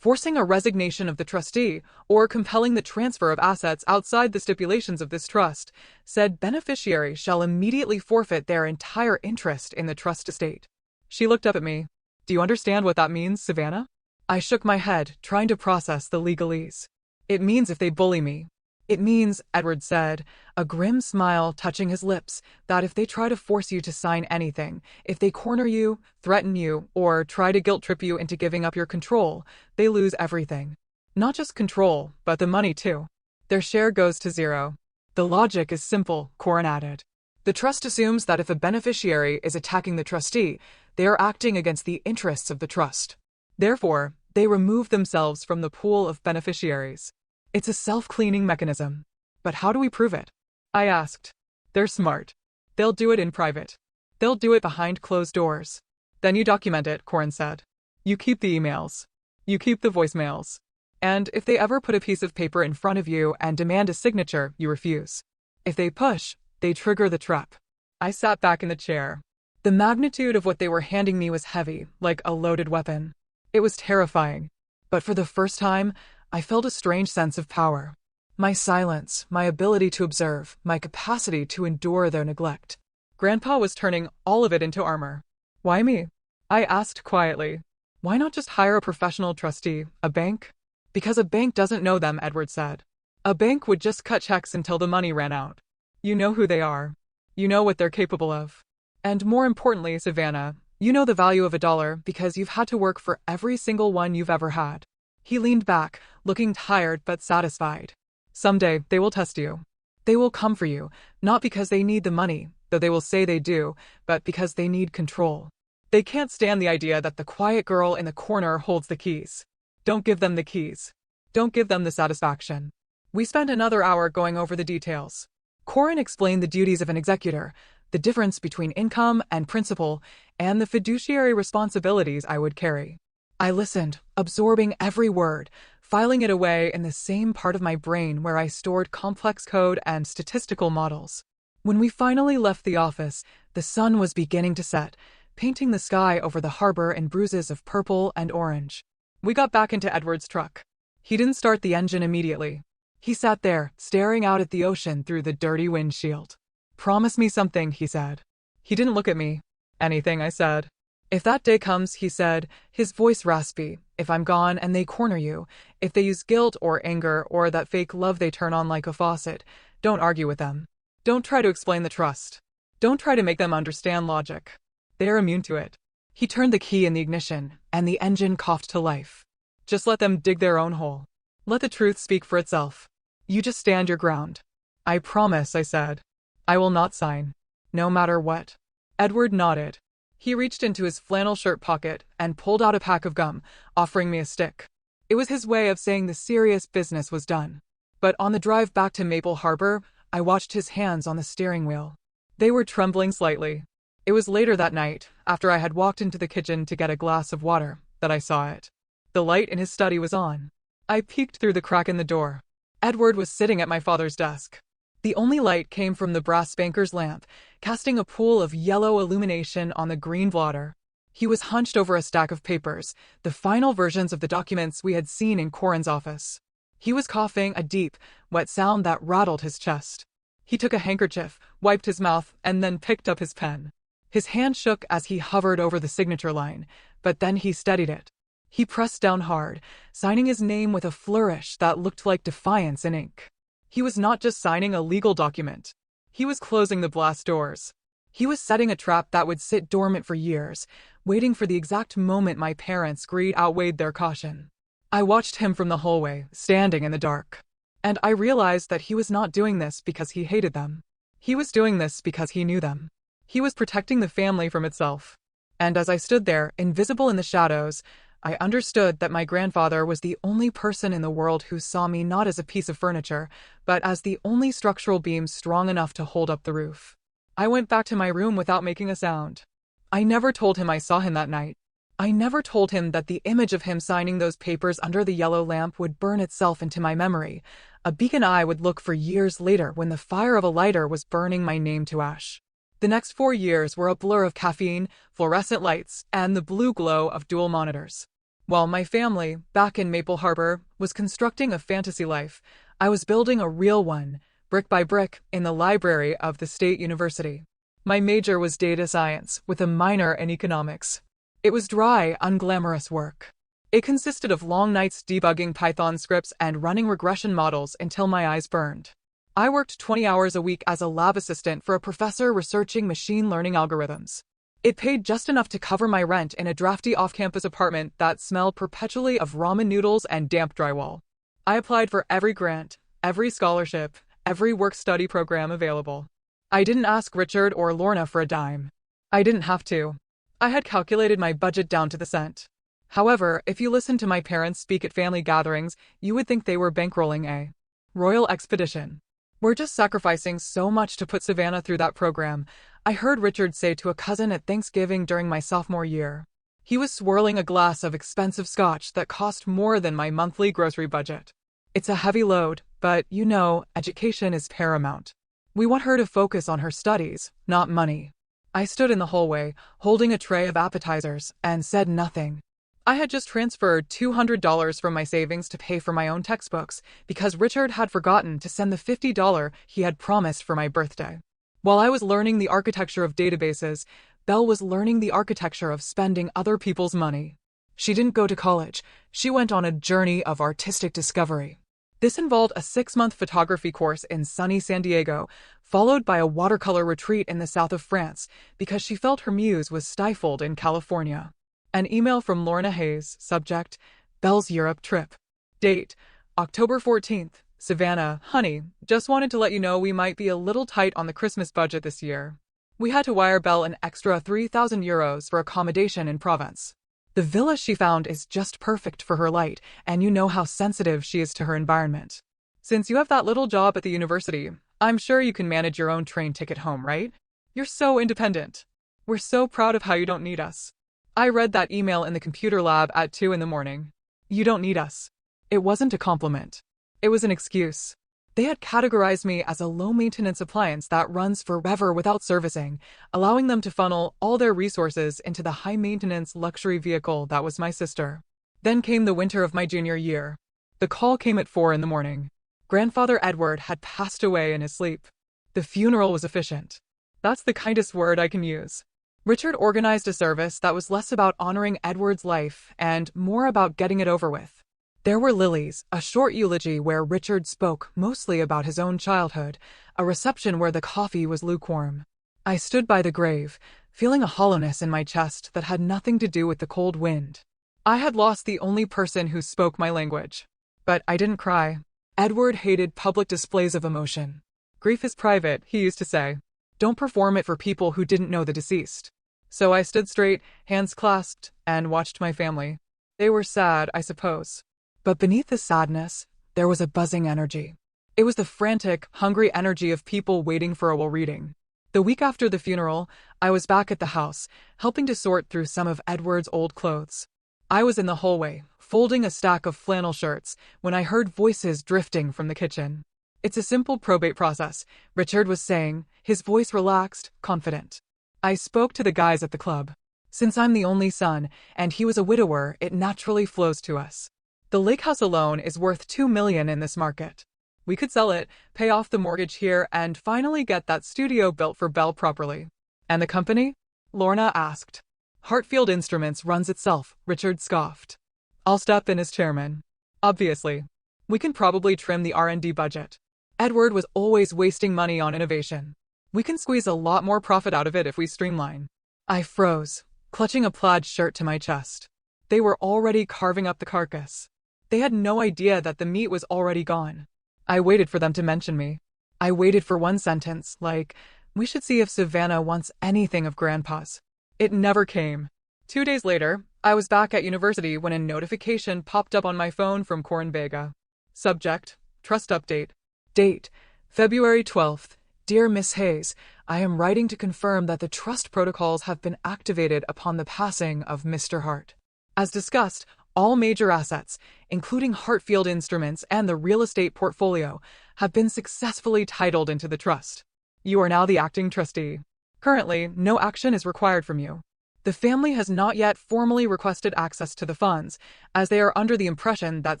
forcing a resignation of the trustee, or compelling the transfer of assets outside the stipulations of this trust, said beneficiary shall immediately forfeit their entire interest in the trust estate. She looked up at me. Do you understand what that means, Savannah? I shook my head, trying to process the legalese. It means if they bully me. It means, Edward said, a grim smile touching his lips, that if they try to force you to sign anything, if they corner you, threaten you, or try to guilt-trip you into giving up your control, they lose everything. Not just control, but the money too. Their share goes to zero. The logic is simple, Corin added. The trust assumes that if a beneficiary is attacking the trustee, they are acting against the interests of the trust. Therefore, they remove themselves from the pool of beneficiaries. It's a self-cleaning mechanism. But how do we prove it? I asked. They're smart. They'll do it in private. They'll do it behind closed doors. Then you document it, Corin said. You keep the emails. You keep the voicemails. And if they ever put a piece of paper in front of you and demand a signature, you refuse. If they push, they trigger the trap. I sat back in the chair. The magnitude of what they were handing me was heavy, like a loaded weapon. It was terrifying. But for the first time, I felt a strange sense of power. My silence, my ability to observe, my capacity to endure their neglect. Grandpa was turning all of it into armor. Why me? I asked quietly. Why not just hire a professional trustee, a bank? Because a bank doesn't know them, Edward said. A bank would just cut checks until the money ran out. You know who they are. You know what they're capable of. And more importantly, Savannah, you know the value of $1 because you've had to work for every single one you've ever had. He leaned back, looking tired but satisfied. Someday, they will test you. They will come for you, not because they need the money, though they will say they do, but because they need control. They can't stand the idea that the quiet girl in the corner holds the keys. Don't give them the keys. Don't give them the satisfaction. We spent another hour going over the details. Corin explained the duties of an executor, the difference between income and principal, and the fiduciary responsibilities I would carry. I listened, absorbing every word, filing it away in the same part of my brain where I stored complex code and statistical models. When we finally left the office, the sun was beginning to set, painting the sky over the harbor in bruises of purple and orange. We got back into Edward's truck. He didn't start the engine immediately. He sat there, staring out at the ocean through the dirty windshield. Promise me something, he said. He didn't look at me. Anything, I said. If that day comes, he said, his voice raspy, if I'm gone and they corner you, if they use guilt or anger or that fake love they turn on like a faucet, don't argue with them. Don't try to explain the trust. Don't try to make them understand logic. They are immune to it. He turned the key in the ignition, and the engine coughed to life. Just let them dig their own hole. Let the truth speak for itself. You just stand your ground. I promise, I said. I will not sign. No matter what. Edward nodded. He reached into his flannel shirt pocket and pulled out a pack of gum, offering me a stick. It was his way of saying the serious business was done. But on the drive back to Maple Harbor, I watched his hands on the steering wheel. They were trembling slightly. It was later that night, after I had walked into the kitchen to get a glass of water, that I saw it. The light in his study was on. I peeked through the crack in the door. Edward was sitting at my father's desk. The only light came from the brass banker's lamp, casting a pool of yellow illumination on the green blotter. He was hunched over a stack of papers, the final versions of the documents we had seen in Corin's office. He was coughing, a deep, wet sound that rattled his chest. He took a handkerchief, wiped his mouth, and then picked up his pen. His hand shook as he hovered over the signature line, but then he steadied it. He pressed down hard, signing his name with a flourish that looked like defiance in ink. He was not just signing a legal document. He was closing the blast doors. He was setting a trap that would sit dormant for years, waiting for the exact moment my parents' greed outweighed their caution. I watched him from the hallway, standing in the dark. And I realized that he was not doing this because he hated them. He was doing this because he knew them. He was protecting the family from itself. And as I stood there, invisible in the shadows, I understood that my grandfather was the only person in the world who saw me not as a piece of furniture, but as the only structural beam strong enough to hold up the roof. I went back to my room without making a sound. I never told him I saw him that night. I never told him that the image of him signing those papers under the yellow lamp would burn itself into my memory, a beacon I would look for years later when the fire of a lighter was burning my name to ash. The next 4 years were a blur of caffeine, fluorescent lights, and the blue glow of dual monitors. While my family, back in Maple Harbor, was constructing a fantasy life, I was building a real one, brick by brick, in the library of the state university. My major was data science, with a minor in economics. It was dry, unglamorous work. It consisted of long nights debugging Python scripts and running regression models until my eyes burned. I worked 20 hours a week as a lab assistant for a professor researching machine learning algorithms. It paid just enough to cover my rent in a drafty off-campus apartment that smelled perpetually of ramen noodles and damp drywall. I applied for every grant, every scholarship, every work-study program available. I didn't ask Richard or Lorna for a dime. I didn't have to. I had calculated my budget down to the cent. However, if you listened to my parents speak at family gatherings, you would think they were bankrolling a royal expedition. We're just sacrificing so much to put Savannah through that program, I heard Richard say to a cousin at Thanksgiving during my sophomore year. He was swirling a glass of expensive scotch that cost more than my monthly grocery budget. It's a heavy load, but you know, education is paramount. We want her to focus on her studies, not money. I stood in the hallway, holding a tray of appetizers, and said nothing. I had just transferred $200 from my savings to pay for my own textbooks because Richard had forgotten to send the $50 he had promised for my birthday. While I was learning the architecture of databases, Belle was learning the architecture of spending other people's money. She didn't go to college. She went on a journey of artistic discovery. This involved a 6-month photography course in sunny San Diego, followed by a watercolor retreat in the south of France because she felt her muse was stifled in California. An email from Lorna Hayes, subject, Belle's Europe trip. Date, October 14th. Savannah, honey, just wanted to let you know we might be a little tight on the Christmas budget this year. We had to wire Belle an extra €3,000 for accommodation in Provence. The villa she found is just perfect for her light, and you know how sensitive she is to her environment. Since you have that little job at the university, I'm sure you can manage your own train ticket home, right? You're so independent. We're so proud of how you don't need us. I read that email in the computer lab at 2 in the morning. You don't need us. It wasn't a compliment. It was an excuse. They had categorized me as a low-maintenance appliance that runs forever without servicing, allowing them to funnel all their resources into the high-maintenance luxury vehicle that was my sister. Then came the winter of my junior year. The call came at 4 in the morning. Grandfather Edward had passed away in his sleep. The funeral was efficient. That's the kindest word I can use. Richard organized a service that was less about honoring Edward's life and more about getting it over with. There were lilies, a short eulogy where Richard spoke mostly about his own childhood, a reception where the coffee was lukewarm. I stood by the grave, feeling a hollowness in my chest that had nothing to do with the cold wind. I had lost the only person who spoke my language. But I didn't cry. Edward hated public displays of emotion. Grief is private, he used to say. Don't perform it for people who didn't know the deceased. So I stood straight, hands clasped, and watched my family. They were sad, I suppose. But beneath the sadness, there was a buzzing energy. It was the frantic, hungry energy of people waiting for a will reading. The week after the funeral, I was back at the house, helping to sort through some of Edward's old clothes. I was in the hallway, folding a stack of flannel shirts, when I heard voices drifting from the kitchen. It's a simple probate process, Richard was saying, his voice relaxed, confident. I spoke to the guys at the club. Since I'm the only son, and he was a widower, it naturally flows to us. The lake house alone is worth $2 million in this market. We could sell it, pay off the mortgage here, and finally get that studio built for Belle properly. And the company? Lorna asked. Hartfield Instruments runs itself, Richard scoffed. I'll step in as chairman. Obviously. We can probably trim the R&D budget. Edward was always wasting money on innovation. We can squeeze a lot more profit out of it if we streamline. I froze, clutching a plaid shirt to my chest. They were already carving up the carcass. They had no idea that the meat was already gone. I waited for them to mention me. I waited for one sentence, like, we should see if Savannah wants anything of Grandpa's. It never came. 2 days later, I was back at university when a notification popped up on my phone from Corin Vega. Subject, Trust Update. Date, February 12th. Dear Miss Hayes, I am writing to confirm that the trust protocols have been activated upon the passing of Mr. Hart. As discussed, all major assets, including Hartfield Instruments and the real estate portfolio, have been successfully titled into the trust. You are now the acting trustee. Currently, no action is required from you. The family has not yet formally requested access to the funds, as they are under the impression that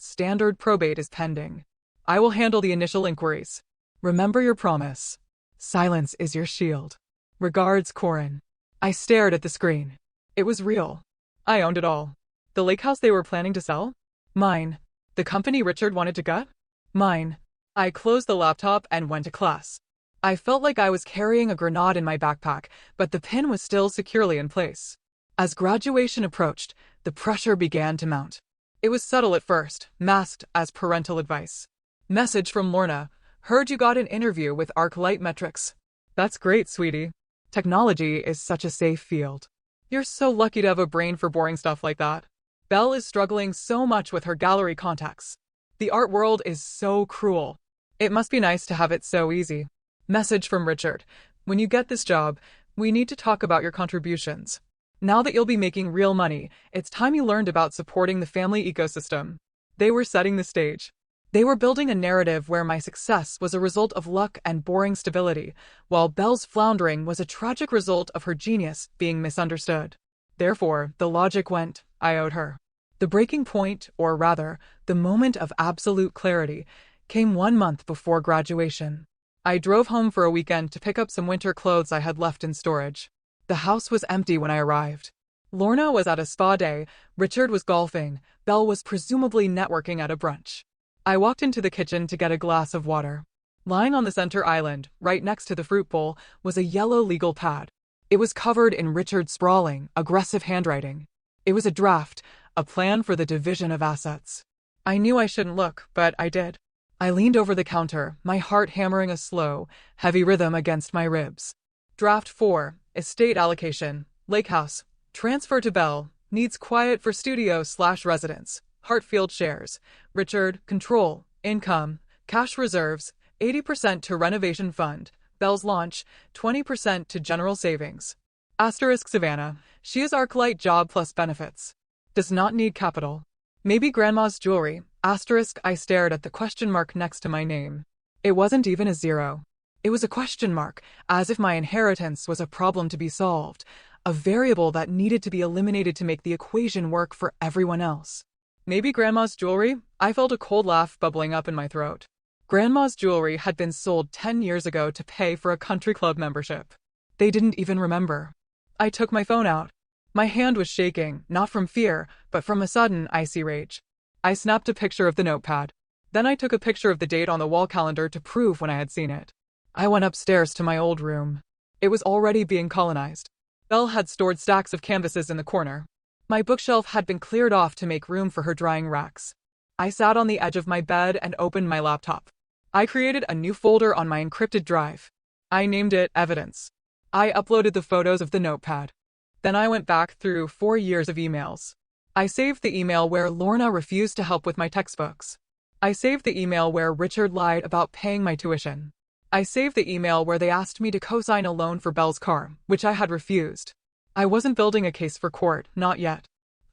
standard probate is pending. I will handle the initial inquiries. Remember your promise. Silence is your shield. Regards, Corin. I stared at the screen. It was real. I owned it all. The lake house they were planning to sell? Mine. The company Richard wanted to gut? Mine. I closed the laptop and went to class. I felt like I was carrying a grenade in my backpack, but the pin was still securely in place. As graduation approached, the pressure began to mount. It was subtle at first, masked as parental advice. Message from Lorna. Heard you got an interview with ArcLight Metrics. That's great, sweetie. Technology is such a safe field. You're so lucky to have a brain for boring stuff like that. Belle is struggling so much with her gallery contacts. The art world is so cruel. It must be nice to have it so easy. Message from Richard. When you get this job, we need to talk about your contributions. Now that you'll be making real money, it's time you learned about supporting the family ecosystem. They were setting the stage. They were building a narrative where my success was a result of luck and boring stability, while Belle's floundering was a tragic result of her genius being misunderstood. Therefore, the logic went, I owed her. The breaking point, or rather, the moment of absolute clarity, came 1 month before graduation. I drove home for a weekend to pick up some winter clothes I had left in storage. The house was empty when I arrived. Lorna was at a spa day, Richard was golfing, Belle was presumably networking at a brunch. I walked into the kitchen to get a glass of water. Lying on the center island, right next to the fruit bowl, was a yellow legal pad. It was covered in Richard's sprawling, aggressive handwriting. It was a draft, a plan for the division of assets. I knew I shouldn't look, but I did. I leaned over the counter, my heart hammering a slow, heavy rhythm against my ribs. Draft 4, Estate Allocation, Lake House, Transfer to Belle, Needs Quiet for Studio/Residence, Hartfield Shares, Richard, Control, Income, Cash Reserves, 80% to Renovation Fund, Belle's Launch, 20% to General Savings. Asterisk Savannah, she is ArcLight Job plus Benefits. Does not need capital. Maybe Grandma's Jewelry. Asterisk. I stared at the question mark next to my name. It wasn't even a 0. It was a question mark, as if my inheritance was a problem to be solved, a variable that needed to be eliminated to make the equation work for everyone else. Maybe Grandma's Jewelry? I felt a cold laugh bubbling up in my throat. Grandma's Jewelry had been sold 10 years ago to pay for a country club membership. They didn't even remember. I took my phone out. My hand was shaking, not from fear, but from a sudden, icy rage. I snapped a picture of the notepad. Then I took a picture of the date on the wall calendar to prove when I had seen it. I went upstairs to my old room. It was already being colonized. Belle had stored stacks of canvases in the corner. My bookshelf had been cleared off to make room for her drying racks. I sat on the edge of my bed and opened my laptop. I created a new folder on my encrypted drive. I named it Evidence. I uploaded the photos of the notepad. Then I went back through 4 years of emails. I saved the email where Lorna refused to help with my textbooks. I saved the email where Richard lied about paying my tuition. I saved the email where they asked me to co-sign a loan for Belle's car, which I had refused. I wasn't building a case for court, not yet.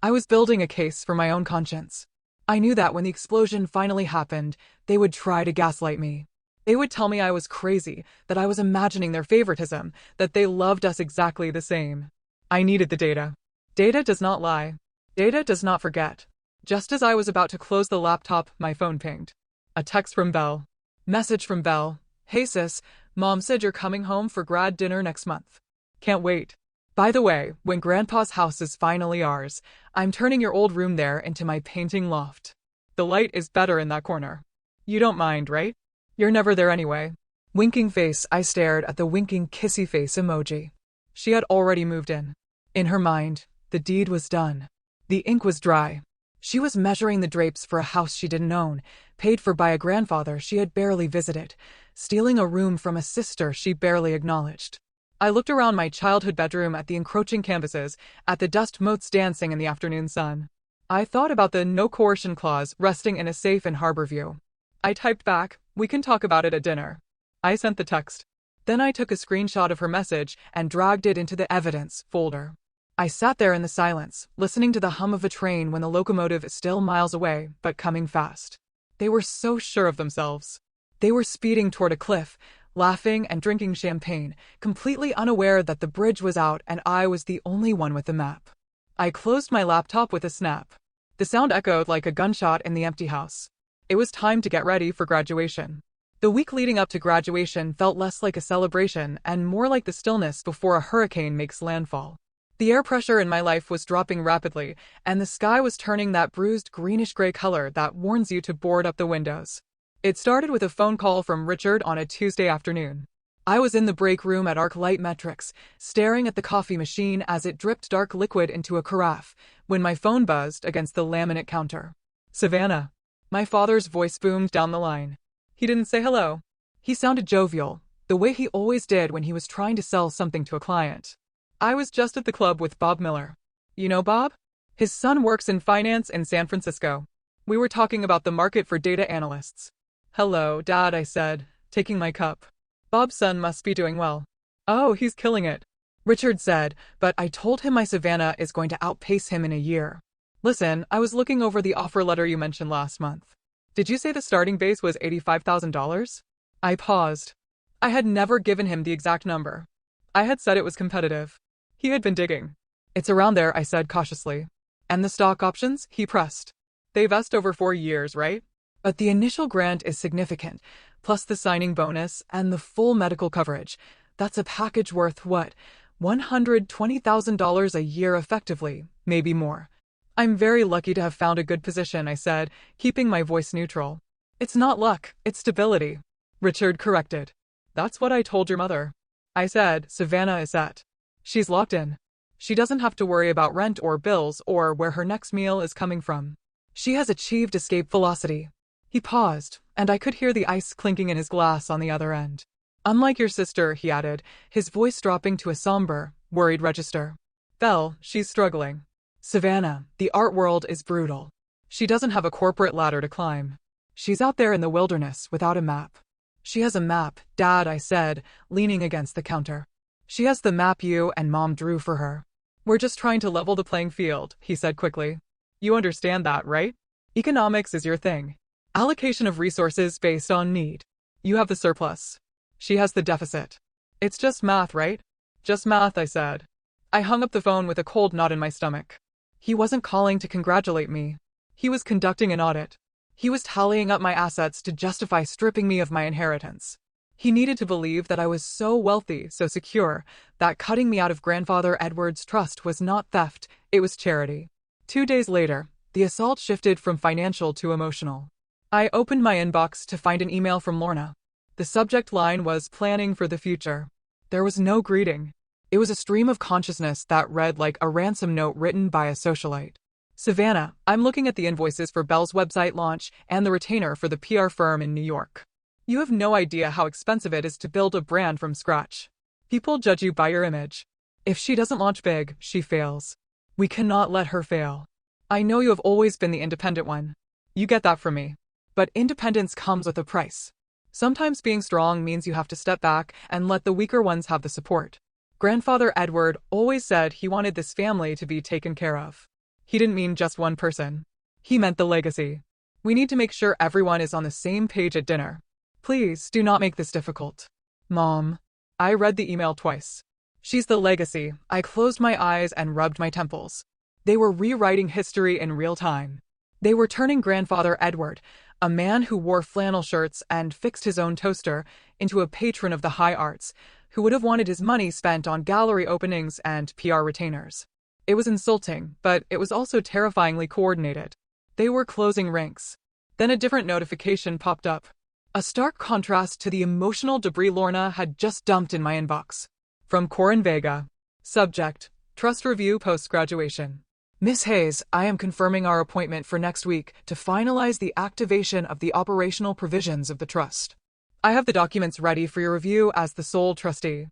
I was building a case for my own conscience. I knew that when the explosion finally happened, they would try to gaslight me. They would tell me I was crazy, that I was imagining their favoritism, that they loved us exactly the same. I needed the data. Data does not lie. Data does not forget. Just as I was about to close the laptop, my phone pinged. A text from Belle. Message from Belle. Hey sis, Mom said you're coming home for grad dinner next month. Can't wait. By the way, when Grandpa's house is finally ours, I'm turning your old room there into my painting loft. The light is better in that corner. You don't mind, right? You're never there anyway. Winking face. I stared at the winking kissy face emoji. She had already moved in. In her mind, the deed was done. The ink was dry. She was measuring the drapes for a house she didn't own, paid for by a grandfather she had barely visited, stealing a room from a sister she barely acknowledged. I looked around my childhood bedroom at the encroaching canvases, at the dust motes dancing in the afternoon sun. I thought about the no coercion clause resting in a safe in Harborview. I typed back, we can talk about it at dinner. I sent the text. Then I took a screenshot of her message and dragged it into the evidence folder. I sat there in the silence, listening to the hum of a train when the locomotive is still miles away, but coming fast. They were so sure of themselves. They were speeding toward a cliff, laughing and drinking champagne, completely unaware that the bridge was out and I was the only one with the map. I closed my laptop with a snap. The sound echoed like a gunshot in the empty house. It was time to get ready for graduation. The week leading up to graduation felt less like a celebration and more like the stillness before a hurricane makes landfall. The air pressure in my life was dropping rapidly, and the sky was turning that bruised greenish-gray color that warns you to board up the windows. It started with a phone call from Richard on a Tuesday afternoon. I was in the break room at ArcLight Metrics, staring at the coffee machine as it dripped dark liquid into a carafe, when my phone buzzed against the laminate counter. "Savannah." My father's voice boomed down the line. He didn't say hello. He sounded jovial, the way he always did when he was trying to sell something to a client. "I was just at the club with Bob Miller. You know Bob? His son works in finance in San Francisco. We were talking about the market for data analysts." "Hello, Dad," I said, taking my cup. "Bob's son must be doing well." "Oh, he's killing it," Richard said, but I told him my Savannah is going to outpace him in a year. "Listen, I was looking over the offer letter you mentioned last month. Did you say the starting base was $85,000? I paused. I had never given him the exact number. I had said it was competitive. He had been digging. "It's around there," I said cautiously. "And the stock options?" he pressed. "They vest over 4 years, right? But the initial grant is significant, plus the signing bonus and the full medical coverage. That's a package worth, what, $120,000 a year effectively, maybe more." "I'm very lucky to have found a good position," I said, keeping my voice neutral. "It's not luck, it's stability," Richard corrected. "That's what I told your mother." I said, "Savannah is set. She's locked in. She doesn't have to worry about rent or bills or where her next meal is coming from. She has achieved escape velocity." He paused, and I could hear the ice clinking in his glass on the other end. "Unlike your sister," he added, his voice dropping to a somber, worried register. "Belle, she's struggling. Savannah, the art world is brutal. She doesn't have a corporate ladder to climb. She's out there in the wilderness without a map." "She has a map, Dad," I said, leaning against the counter. "She has the map you and Mom drew for her." "We're just trying to level the playing field," he said quickly. "You understand that, right? Economics is your thing. Allocation of resources based on need. You have the surplus. She has the deficit. It's just math, right?" "Just math," I said. I hung up the phone with a cold knot in my stomach. He wasn't calling to congratulate me. He was conducting an audit. He was tallying up my assets to justify stripping me of my inheritance. He needed to believe that I was so wealthy, so secure, that cutting me out of Grandfather Edward's trust was not theft, it was charity. 2 days later, the assault shifted from financial to emotional. I opened my inbox to find an email from Lorna. The subject line was "Planning for the Future." There was no greeting. It was a stream of consciousness that read like a ransom note written by a socialite. "Savannah, I'm looking at the invoices for Belle's website launch and the retainer for the PR firm in New York. You have no idea how expensive it is to build a brand from scratch. People judge you by your image. If she doesn't launch big, she fails. We cannot let her fail. I know you have always been the independent one. You get that from me. But independence comes with a price. Sometimes being strong means you have to step back and let the weaker ones have the support. Grandfather Edward always said he wanted this family to be taken care of. He didn't mean just one person. He meant the legacy. We need to make sure everyone is on the same page at dinner. Please do not make this difficult. Mom." I read the email twice. "She's the legacy." I closed my eyes and rubbed my temples. They were rewriting history in real time. They were turning Grandfather Edward, a man who wore flannel shirts and fixed his own toaster, into a patron of the high arts, who would have wanted his money spent on gallery openings and PR retainers. It was insulting, but it was also terrifyingly coordinated. They were closing ranks. Then a different notification popped up. A stark contrast to the emotional debris Lorna had just dumped in my inbox. From Corin Vega. Subject: Trust Review Post-Graduation. "Miss Hayes, I am confirming our appointment for next week to finalize the activation of the operational provisions of the trust. I have the documents ready for your review as the sole trustee.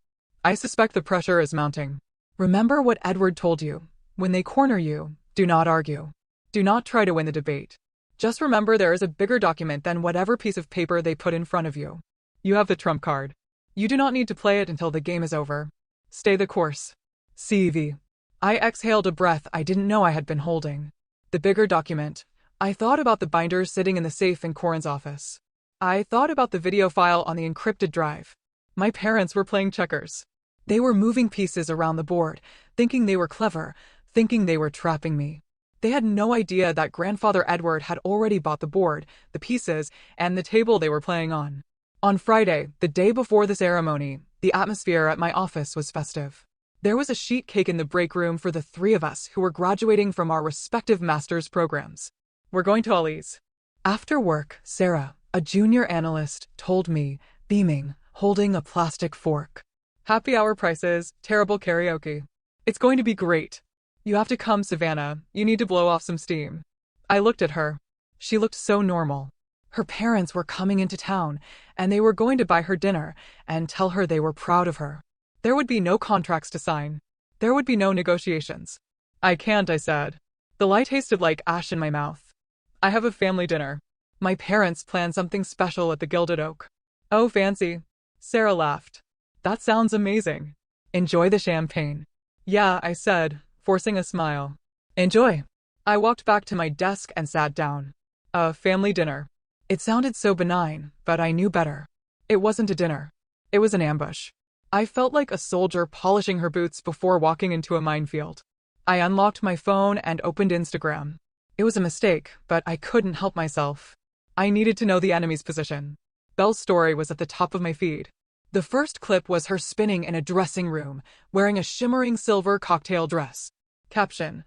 I suspect the pressure is mounting. Remember what Edward told you. When they corner you, do not argue. Do not try to win the debate. Just remember there is a bigger document than whatever piece of paper they put in front of you. You have the trump card. You do not need to play it until the game is over. Stay the course. CV." I exhaled a breath I didn't know I had been holding. The bigger document. I thought about the binders sitting in the safe in Corin's office. I thought about the video file on the encrypted drive. My parents were playing checkers. They were moving pieces around the board, thinking they were clever, thinking they were trapping me. They had no idea that Grandfather Edward had already bought the board, the pieces, and the table they were playing on. On Friday, the day before the ceremony, the atmosphere at my office was festive. There was a sheet cake in the break room for the three of us who were graduating from our respective master's programs. We're going to Ollie's. After work, Sarah, a junior analyst, told me, beaming, holding a plastic fork. Happy hour prices, terrible karaoke. It's going to be great. You have to come, Savannah. You need to blow off some steam. I looked at her. She looked so normal. Her parents were coming into town, and they were going to buy her dinner and tell her they were proud of her. There would be no contracts to sign. There would be no negotiations. I can't, I said. The lie tasted like ash in my mouth. I have a family dinner. My parents planned something special at the Gilded Oak. Oh, fancy. Sarah laughed. That sounds amazing. Enjoy the champagne. Yeah, I said, forcing a smile. Enjoy. I walked back to my desk and sat down. A family dinner. It sounded so benign, but I knew better. It wasn't a dinner. It was an ambush. I felt like a soldier polishing her boots before walking into a minefield. I unlocked my phone and opened Instagram. It was a mistake, but I couldn't help myself. I needed to know the enemy's position. Belle's story was at the top of my feed. The first clip was her spinning in a dressing room, wearing a shimmering silver cocktail dress. Caption,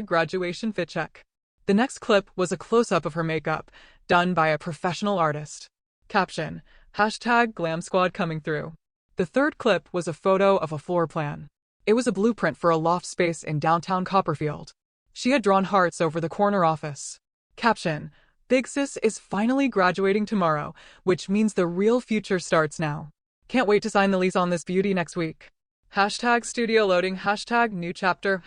#graduation fit check. The next clip was a close-up of her makeup, done by a professional artist. Caption, #glam squad coming through. The third clip was a photo of a floor plan. It was a blueprint for a loft space in downtown Copperfield. She had drawn hearts over the corner office. Caption, Big Sis is finally graduating tomorrow, which means the real future starts now. Can't wait to sign the lease on this beauty next week. #studio loading, #new chapter,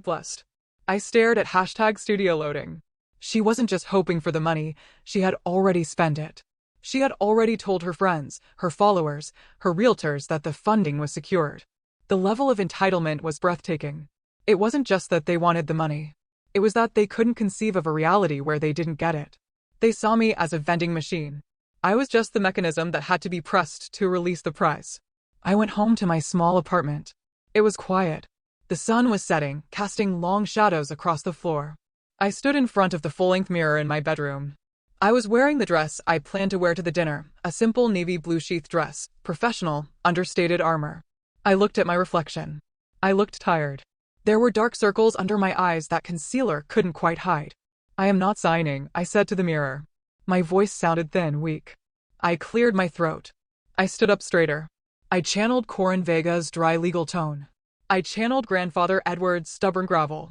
#blessed. I stared at #studio loading. She wasn't just hoping for the money, she had already spent it. She had already told her friends, her followers, her realtors that the funding was secured. The level of entitlement was breathtaking. It wasn't just that they wanted the money. It was that they couldn't conceive of a reality where they didn't get it. They saw me as a vending machine. I was just the mechanism that had to be pressed to release the prize. I went home to my small apartment. It was quiet. The sun was setting, casting long shadows across the floor. I stood in front of the full-length mirror in my bedroom. I was wearing the dress I planned to wear to the dinner, a simple navy blue sheath dress, professional, understated armor. I looked at my reflection. I looked tired. There were dark circles under my eyes that concealer couldn't quite hide. I am not signing, I said to the mirror. My voice sounded thin, weak. I cleared my throat. I stood up straighter. I channeled Corin Vega's dry legal tone. I channeled Grandfather Edward's stubborn gravel.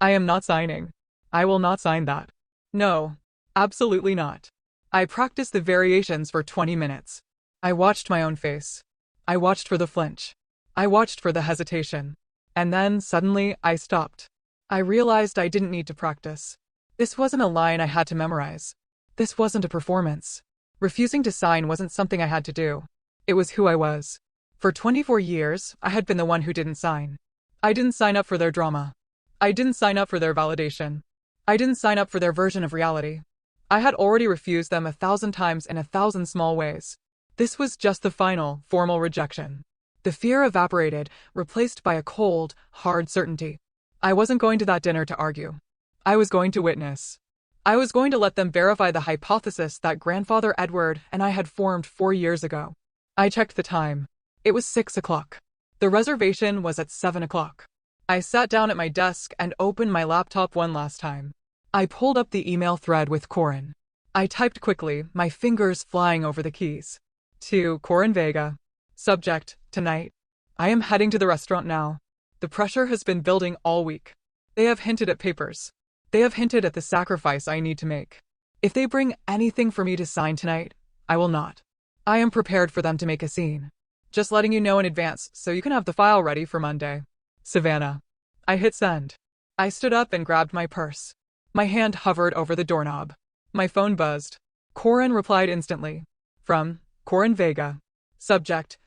I am not signing. I will not sign that. No, absolutely not. I practiced the variations for 20 minutes. I watched my own face. I watched for the flinch. I watched for the hesitation. And then, suddenly, I stopped. I realized I didn't need to practice. This wasn't a line I had to memorize. This wasn't a performance. Refusing to sign wasn't something I had to do. It was who I was. For 24 years, I had been the one who didn't sign. I didn't sign up for their drama. I didn't sign up for their validation. I didn't sign up for their version of reality. I had already refused them 1,000 times in 1,000 small ways. This was just the final, formal rejection. The fear evaporated, replaced by a cold, hard certainty. I wasn't going to that dinner to argue. I was going to witness. I was going to let them verify the hypothesis that Grandfather Edward and I had formed 4 years ago. I checked the time. It was 6 o'clock. The reservation was at 7 o'clock. I sat down at my desk and opened my laptop one last time. I pulled up the email thread with Corin. I typed quickly, my fingers flying over the keys. To Corin Vega. Subject, tonight. I am heading to the restaurant now. The pressure has been building all week. They have hinted at papers. They have hinted at the sacrifice I need to make. If they bring anything for me to sign tonight, I will not. I am prepared for them to make a scene. Just letting you know in advance so you can have the file ready for Monday. Savannah. I hit send. I stood up and grabbed my purse. My hand hovered over the doorknob. My phone buzzed. Corin replied instantly. From Corin Vega. Subject,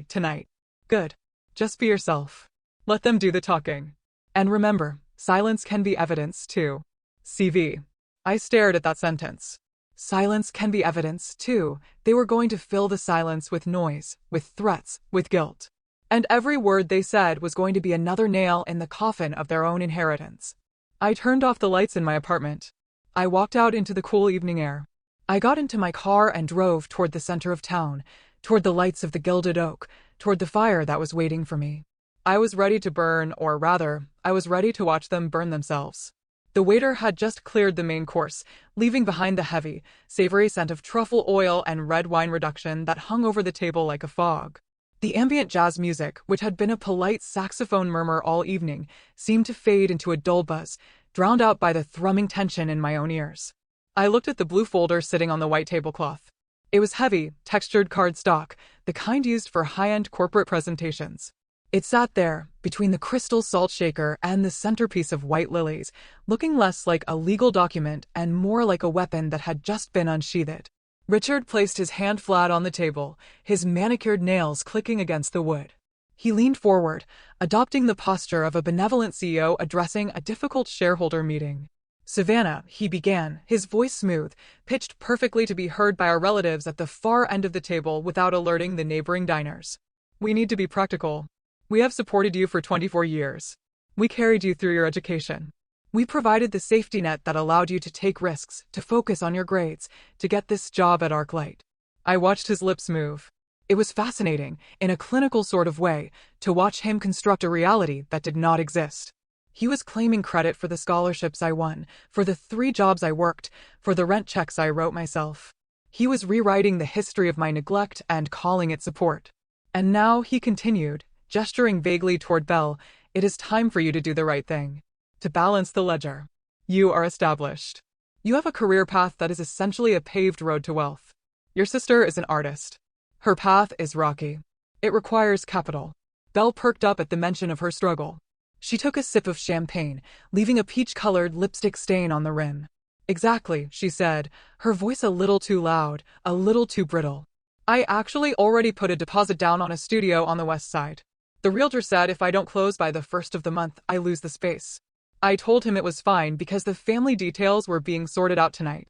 tonight. Good. Just be yourself. Let them do the talking. And remember, silence can be evidence too. CV. I stared at that sentence. Silence can be evidence, too. They were going to fill the silence with noise, with threats, with guilt. And every word they said was going to be another nail in the coffin of their own inheritance. I turned off the lights in my apartment. I walked out into the cool evening air. I got into my car and drove toward the center of town, toward the lights of the Gilded Oak, toward the fire that was waiting for me. I was ready to burn, or rather, I was ready to watch them burn themselves. The waiter had just cleared the main course, leaving behind the heavy, savory scent of truffle oil and red wine reduction that hung over the table like a fog. The ambient jazz music, which had been a polite saxophone murmur all evening, seemed to fade into a dull buzz, drowned out by the thrumming tension in my own ears. I looked at the blue folder sitting on the white tablecloth. It was heavy, textured cardstock, the kind used for high-end corporate presentations. It sat there, between the crystal salt shaker and the centerpiece of white lilies, looking less like a legal document and more like a weapon that had just been unsheathed. Richard placed his hand flat on the table, his manicured nails clicking against the wood. He leaned forward, adopting the posture of a benevolent CEO addressing a difficult shareholder meeting. "Savannah," he began, his voice smooth, pitched perfectly to be heard by our relatives at the far end of the table without alerting the neighboring diners. "We need to be practical. We have supported you for 24 years. We carried you through your education. We provided the safety net that allowed you to take risks, to focus on your grades, to get this job at ArcLight." I watched his lips move. It was fascinating, in a clinical sort of way, to watch him construct a reality that did not exist. He was claiming credit for the scholarships I won, for the 3 jobs I worked, for the rent checks I wrote myself. He was rewriting the history of my neglect and calling it support. And now, he continued, gesturing vaguely toward Belle, "It is time for you to do the right thing. To balance the ledger. You are established. You have a career path that is essentially a paved road to wealth. Your sister is an artist. Her path is rocky. It requires capital." Belle perked up at the mention of her struggle. She took a sip of champagne, leaving a peach-colored lipstick stain on the rim. "Exactly," she said, her voice a little too loud, a little too brittle. "I actually already put a deposit down on a studio on the west side. The realtor said if I don't close by the 1st of the month, I lose the space. I told him it was fine because the family details were being sorted out tonight."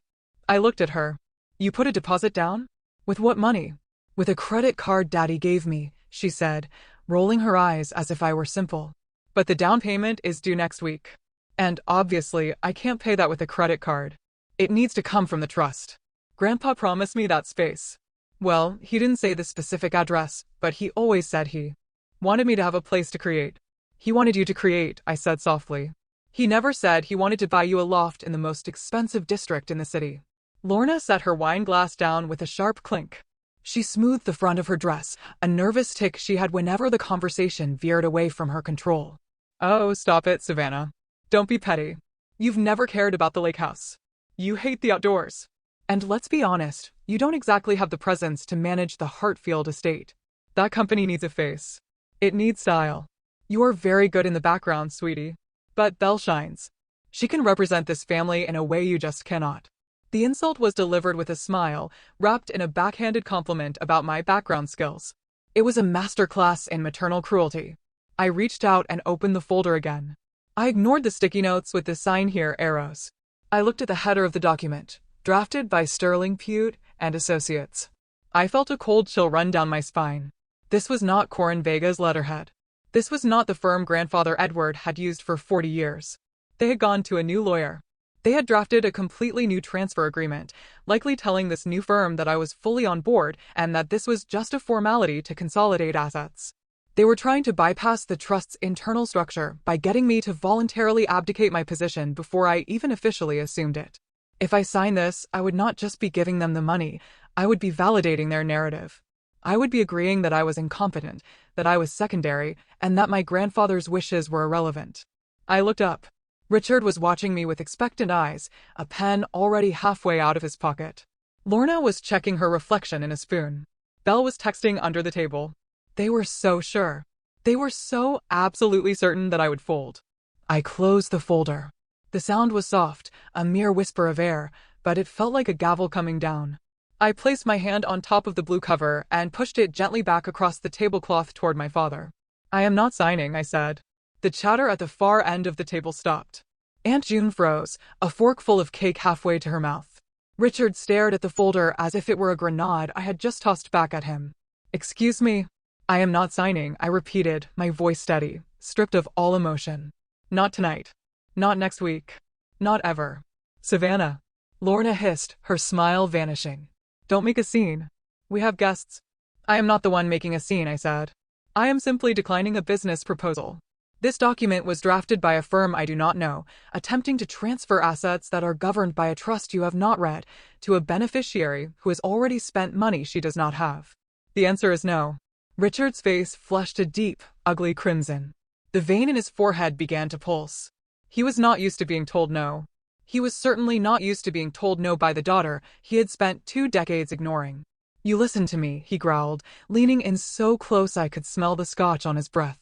I looked at her. "You put a deposit down? With what money?" "With a credit card Daddy gave me," she said, rolling her eyes as if I were simple. "But the down payment is due next week. And obviously, I can't pay that with a credit card. It needs to come from the trust. Grandpa promised me that space. Well, he didn't say the specific address, but he always said he wanted me to have a place to create." "He wanted you to create," I said softly. "He never said he wanted to buy you a loft in the most expensive district in the city." Lorna set her wine glass down with a sharp clink. She smoothed the front of her dress, a nervous tic she had whenever the conversation veered away from her control. "Oh, stop it, Savannah. Don't be petty. You've never cared about the lake house. You hate the outdoors. And let's be honest, you don't exactly have the presence to manage the Hartfield estate. That company needs a face. It needs style. You are very good in the background, sweetie. But Belle shines. She can represent this family in a way you just cannot." The insult was delivered with a smile, wrapped in a backhanded compliment about my background skills. It was a masterclass in maternal cruelty. I reached out and opened the folder again. I ignored the sticky notes with the sign here arrows. I looked at the header of the document, drafted by Sterling Pute and Associates. I felt a cold chill run down my spine. This was not Corin Vega's letterhead. This was not the firm grandfather Edward had used for 40 years. They had gone to a new lawyer. They had drafted a completely new transfer agreement, likely telling this new firm that I was fully on board and that this was just a formality to consolidate assets. They were trying to bypass the trust's internal structure by getting me to voluntarily abdicate my position before I even officially assumed it. If I signed this, I would not just be giving them the money, I would be validating their narrative. I would be agreeing that I was incompetent, that I was secondary, and that my grandfather's wishes were irrelevant. I looked up. Richard was watching me with expectant eyes, a pen already halfway out of his pocket. Lorna was checking her reflection in a spoon. Belle was texting under the table. They were so sure. They were so absolutely certain that I would fold. I closed the folder. The sound was soft, a mere whisper of air, but it felt like a gavel coming down. I placed my hand on top of the blue cover and pushed it gently back across the tablecloth toward my father. "I am not signing," I said. The chatter at the far end of the table stopped. Aunt June froze, a fork full of cake halfway to her mouth. Richard stared at the folder as if it were a grenade I had just tossed back at him. Excuse me. I am not signing, I repeated, my voice steady, stripped of all emotion. Not tonight. Not next week. Not ever. Savannah. Lorna hissed, her smile vanishing. Don't make a scene. We have guests. I am not the one making a scene, I said. I am simply declining a business proposal. This document was drafted by a firm I do not know, attempting to transfer assets that are governed by a trust you have not read to a beneficiary who has already spent money she does not have. The answer is no. Richard's face flushed a deep, ugly crimson. The vein in his forehead began to pulse. He was not used to being told no. He was certainly not used to being told no by the daughter he had spent 2 decades ignoring. You listen to me, he growled, leaning in so close I could smell the scotch on his breath.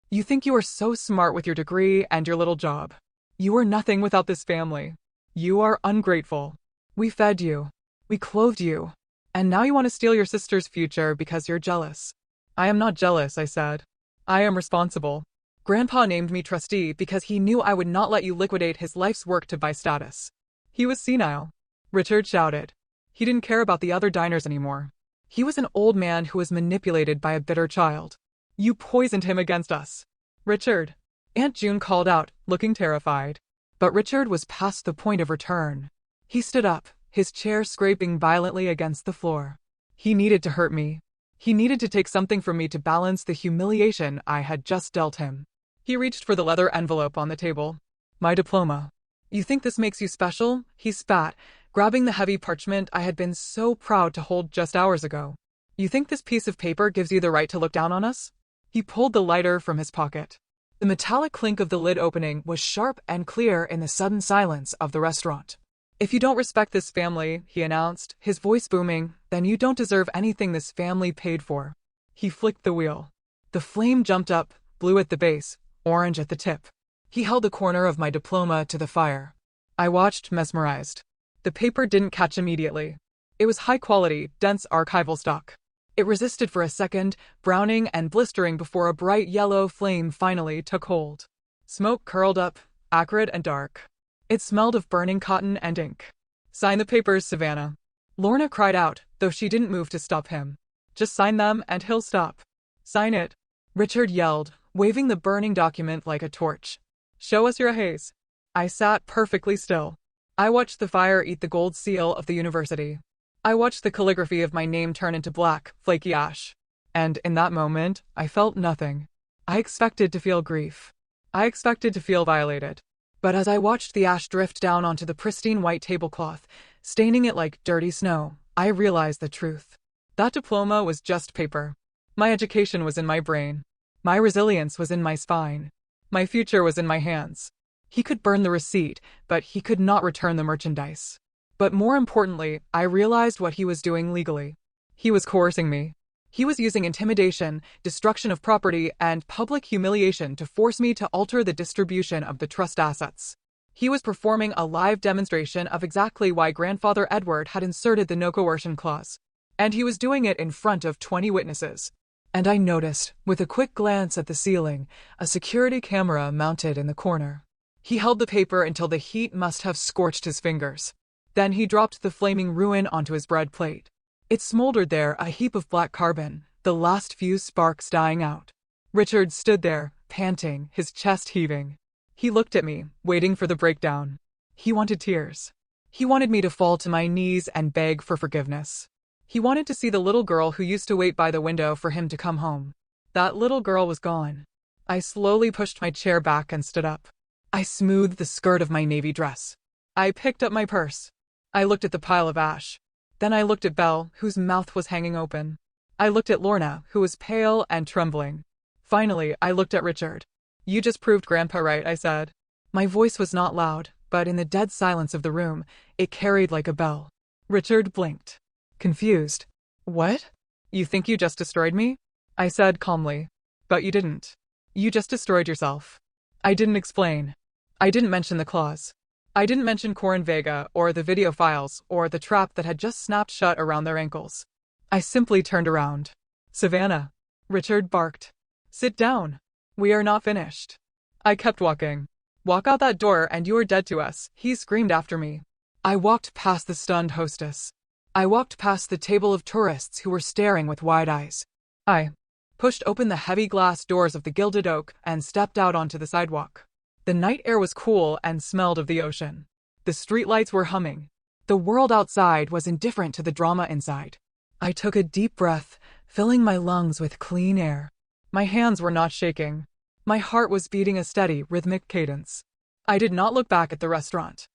You think you are so smart with your degree and your little job. You are nothing without this family. You are ungrateful. We fed you. We clothed you. And now you want to steal your sister's future because you're jealous. I am not jealous, I said. I am responsible. Grandpa named me trustee because he knew I would not let you liquidate his life's work to buy status. He was senile. Richard shouted. He didn't care about the other diners anymore. He was an old man who was manipulated by a bitter child. You poisoned him against us. Richard. Aunt June called out, looking terrified. But Richard was past the point of return. He stood up, his chair scraping violently against the floor. He needed to hurt me. He needed to take something from me to balance the humiliation I had just dealt him. He reached for the leather envelope on the table. My diploma. You think this makes you special? He spat, grabbing the heavy parchment I had been so proud to hold just hours ago. You think this piece of paper gives you the right to look down on us? He pulled the lighter from his pocket. The metallic clink of the lid opening was sharp and clear in the sudden silence of the restaurant. If you don't respect this family, he announced, his voice booming, then you don't deserve anything this family paid for. He flicked the wheel. The flame jumped up, blue at the base, orange at the tip. He held the corner of my diploma to the fire. I watched, mesmerized. The paper didn't catch immediately. It was high quality, dense archival stock. It resisted for a second, browning and blistering before a bright yellow flame finally took hold. Smoke curled up, acrid and dark. It smelled of burning cotton and ink. Sign the papers, Savannah. Lorna cried out, though she didn't move to stop him. Just sign them and he'll stop. Sign it. Richard yelled, waving the burning document like a torch. Show us your haze. I sat perfectly still. I watched the fire eat the gold seal of the university. I watched the calligraphy of my name turn into black, flaky ash. And in that moment, I felt nothing. I expected to feel grief. I expected to feel violated. But as I watched the ash drift down onto the pristine white tablecloth, staining it like dirty snow, I realized the truth. That diploma was just paper. My education was in my brain. My resilience was in my spine. My future was in my hands. He could burn the receipt, but he could not return the merchandise. But more importantly, I realized what he was doing legally. He was coercing me. He was using intimidation, destruction of property, and public humiliation to force me to alter the distribution of the trust assets. He was performing a live demonstration of exactly why Grandfather Edward had inserted the no coercion clause. And he was doing it in front of 20 witnesses. And I noticed, with a quick glance at the ceiling, a security camera mounted in the corner. He held the paper until the heat must have scorched his fingers. Then he dropped the flaming ruin onto his bread plate. It smoldered there, a heap of black carbon, the last few sparks dying out. Richard stood there, panting, his chest heaving. He looked at me, waiting for the breakdown. He wanted tears. He wanted me to fall to my knees and beg for forgiveness. He wanted to see the little girl who used to wait by the window for him to come home. That little girl was gone. I slowly pushed my chair back and stood up. I smoothed the skirt of my navy dress. I picked up my purse. I looked at the pile of ash. Then I looked at Belle, whose mouth was hanging open. I looked at Lorna, who was pale and trembling. Finally, I looked at Richard. You just proved Grandpa right, I said. My voice was not loud, but in the dead silence of the room, it carried like a bell. Richard blinked. Confused. What? You think you just destroyed me? I said calmly. But you didn't. You just destroyed yourself. I didn't explain. I didn't mention the clause. I didn't mention Corin Vega, or the video files, or the trap that had just snapped shut around their ankles. I simply turned around. Savannah. Richard barked. Sit down. We are not finished. I kept walking. Walk out that door and you are dead to us, he screamed after me. I walked past the stunned hostess. I walked past the table of tourists who were staring with wide eyes. I pushed open the heavy glass doors of the Gilded Oak and stepped out onto the sidewalk. The night air was cool and smelled of the ocean. The streetlights were humming. The world outside was indifferent to the drama inside. I took a deep breath, filling my lungs with clean air. My hands were not shaking. My heart was beating a steady, rhythmic cadence. I did not look back at the restaurant.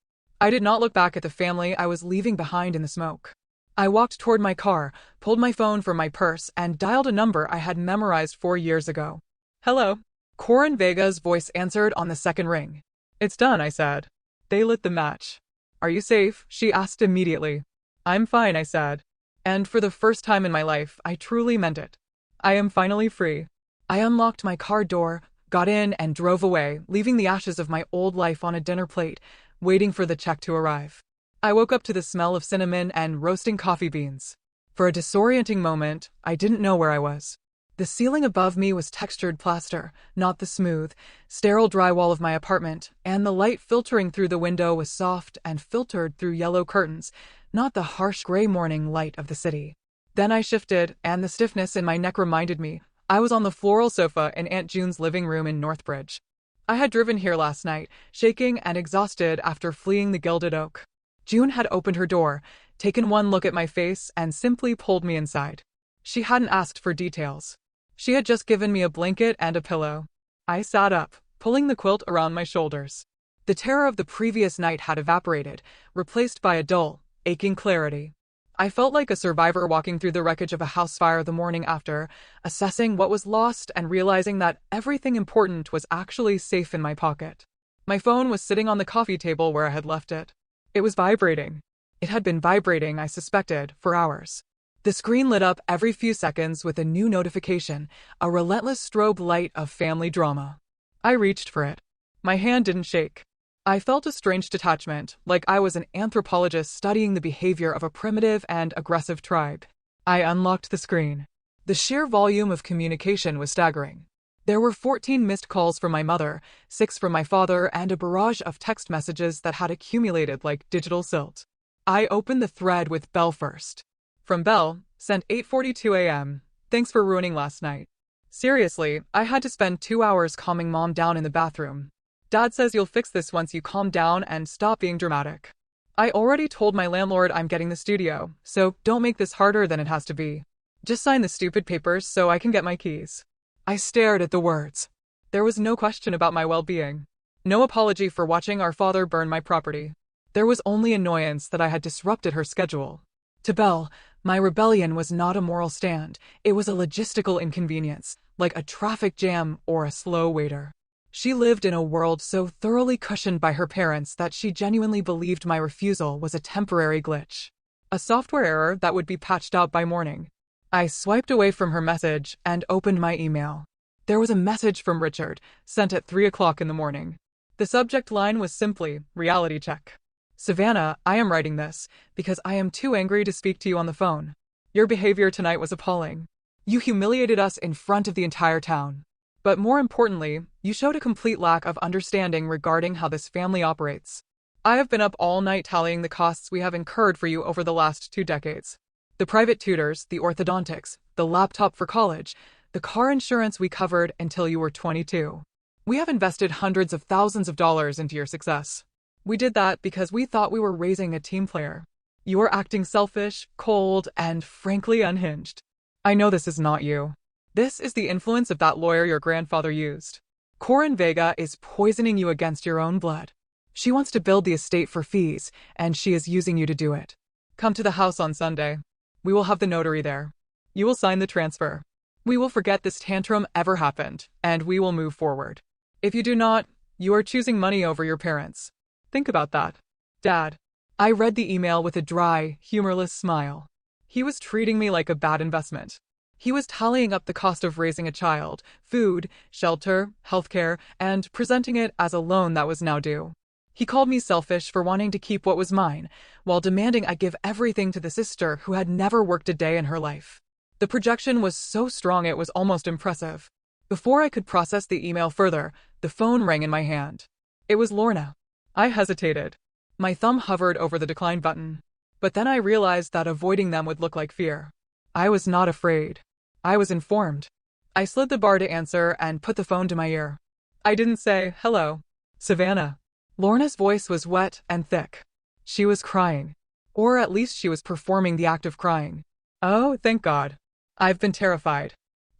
I did not look back at the family I was leaving behind in the smoke. I walked toward my car, pulled my phone from my purse, and dialed a number I had memorized 4 years ago. Hello. Corin Vega's voice answered on the second ring. It's done, I said. They lit the match. Are you safe? She asked immediately. I'm fine, I said. And for the first time in my life, I truly meant it. I am finally free. I unlocked my car door, got in, and drove away, leaving the ashes of my old life on a dinner plate, waiting for the check to arrive. I woke up to the smell of cinnamon and roasting coffee beans. For a disorienting moment, I didn't know where I was. The ceiling above me was textured plaster, not the smooth, sterile drywall of my apartment, and the light filtering through the window was soft and filtered through yellow curtains, not the harsh gray morning light of the city. Then I shifted, and the stiffness in my neck reminded me I was on the floral sofa in Aunt June's living room in Northbridge. I had driven here last night, shaking and exhausted after fleeing the Gilded Oak. June had opened her door, taken one look at my face, and simply pulled me inside. She hadn't asked for details. She had just given me a blanket and a pillow. I sat up, pulling the quilt around my shoulders. The terror of the previous night had evaporated, replaced by a dull, aching clarity. I felt like a survivor walking through the wreckage of a house fire the morning after, assessing what was lost and realizing that everything important was actually safe in my pocket. My phone was sitting on the coffee table where I had left it. It was vibrating. It had been vibrating, I suspected, for hours. The screen lit up every few seconds with a new notification, a relentless strobe light of family drama. I reached for it. My hand didn't shake. I felt a strange detachment, like I was an anthropologist studying the behavior of a primitive and aggressive tribe. I unlocked the screen. The sheer volume of communication was staggering. There were 14 missed calls from my mother, 6 from my father, and a barrage of text messages that had accumulated like digital silt. I opened the thread with Belle first. From Belle, sent 8:42 a.m. Thanks for ruining last night. Seriously, I had to spend 2 hours calming Mom down in the bathroom. Dad says you'll fix this once you calm down and stop being dramatic. I already told my landlord I'm getting the studio, so don't make this harder than it has to be. Just sign the stupid papers so I can get my keys. I stared at the words. There was no question about my well-being. No apology for watching our father burn my property. There was only annoyance that I had disrupted her schedule. To Belle, my rebellion was not a moral stand, it was a logistical inconvenience, like a traffic jam or a slow waiter. She lived in a world so thoroughly cushioned by her parents that she genuinely believed my refusal was a temporary glitch. A software error that would be patched out by morning. I swiped away from her message and opened my email. There was a message from Richard, sent at 3 o'clock in the morning. The subject line was simply, reality check. Savannah, I am writing this because I am too angry to speak to you on the phone. Your behavior tonight was appalling. You humiliated us in front of the entire town. But more importantly, you showed a complete lack of understanding regarding how this family operates. I have been up all night tallying the costs we have incurred for you over the last 2 decades. The private tutors, the orthodontics, the laptop for college, the car insurance we covered until you were 22. We have invested hundreds of thousands of dollars into your success. We did that because we thought we were raising a team player. You are acting selfish, cold, and frankly unhinged. I know this is not you. This is the influence of that lawyer your grandfather used. Corin Vega is poisoning you against your own blood. She wants to build the estate for fees, and she is using you to do it. Come to the house on Sunday. We will have the notary there. You will sign the transfer. We will forget this tantrum ever happened, and we will move forward. If you do not, you are choosing money over your parents. Think about that. Dad. I read the email with a dry, humorless smile. He was treating me like a bad investment. He was tallying up the cost of raising a child, food, shelter, healthcare, and presenting it as a loan that was now due. He called me selfish for wanting to keep what was mine, while demanding I give everything to the sister who had never worked a day in her life. The projection was so strong it was almost impressive. Before I could process the email further, the phone rang in my hand. It was Lorna. I hesitated. My thumb hovered over the decline button. But then I realized that avoiding them would look like fear. I was not afraid. I was informed. I slid the bar to answer and put the phone to my ear. I didn't say, "Hello, Savannah." Lorna's voice was wet and thick. She was crying. Or at least she was performing the act of crying. "Oh, thank God. I've been terrified.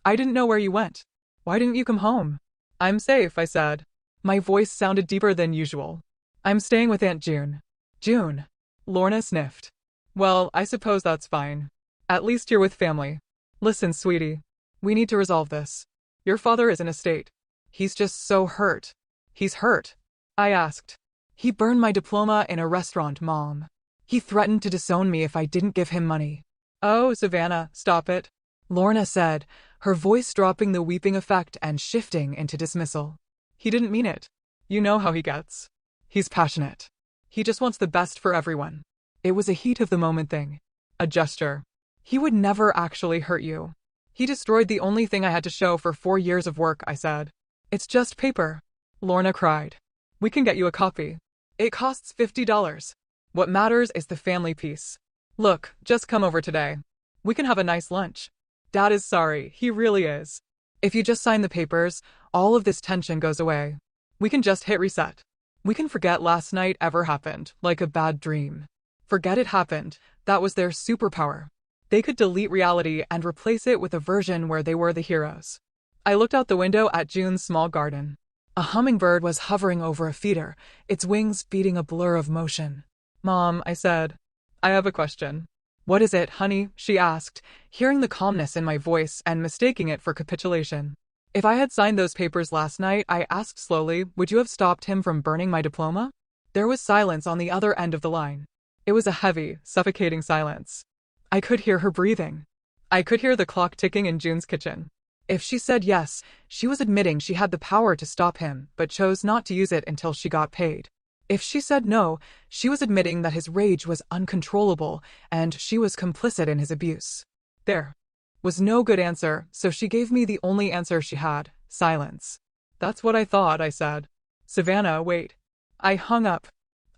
I didn't know where you went. Why didn't you come home?" "I'm safe," I said. My voice sounded deeper than usual. "I'm staying with Aunt June." "June?" Lorna sniffed. "Well, I suppose that's fine. At least you're with family. Listen, sweetie. We need to resolve this. Your father is in a state. He's just so hurt." "He's hurt?" I asked. "He burned my diploma in a restaurant, Mom. He threatened to disown me if I didn't give him money." "Oh, Savannah, stop it," Lorna said, her voice dropping the weeping effect and shifting into dismissal. "He didn't mean it. You know how he gets. He's passionate. He just wants the best for everyone. It was a heat-of-the-moment thing. A gesture. He would never actually hurt you. He destroyed the only thing I had to show for 4 years of work," I said. "It's just paper." Lorna cried. "We can get you a copy. It costs $50. What matters is the family piece. Look, just come over today. We can have a nice lunch. Dad is sorry, he really is. If you just sign the papers, all of this tension goes away. We can just hit reset. We can forget last night ever happened, like a bad dream. Forget it happened. That was their superpower. They could delete reality and replace it with a version where they were the heroes." I looked out the window at June's small garden. A hummingbird was hovering over a feeder, its wings beating a blur of motion. "Mom," I said, "I have a question." "What is it, honey?" she asked, hearing the calmness in my voice and mistaking it for capitulation. "If I had signed those papers last night," I asked slowly, "would you have stopped him from burning my diploma?" There was silence on the other end of the line. It was a heavy, suffocating silence. I could hear her breathing. I could hear the clock ticking in June's kitchen. If she said yes, she was admitting she had the power to stop him, but chose not to use it until she got paid. If she said no, she was admitting that his rage was uncontrollable, and she was complicit in his abuse. There was no good answer, so she gave me the only answer she had: silence. "That's what I thought," I said. "Savannah, wait." I hung up.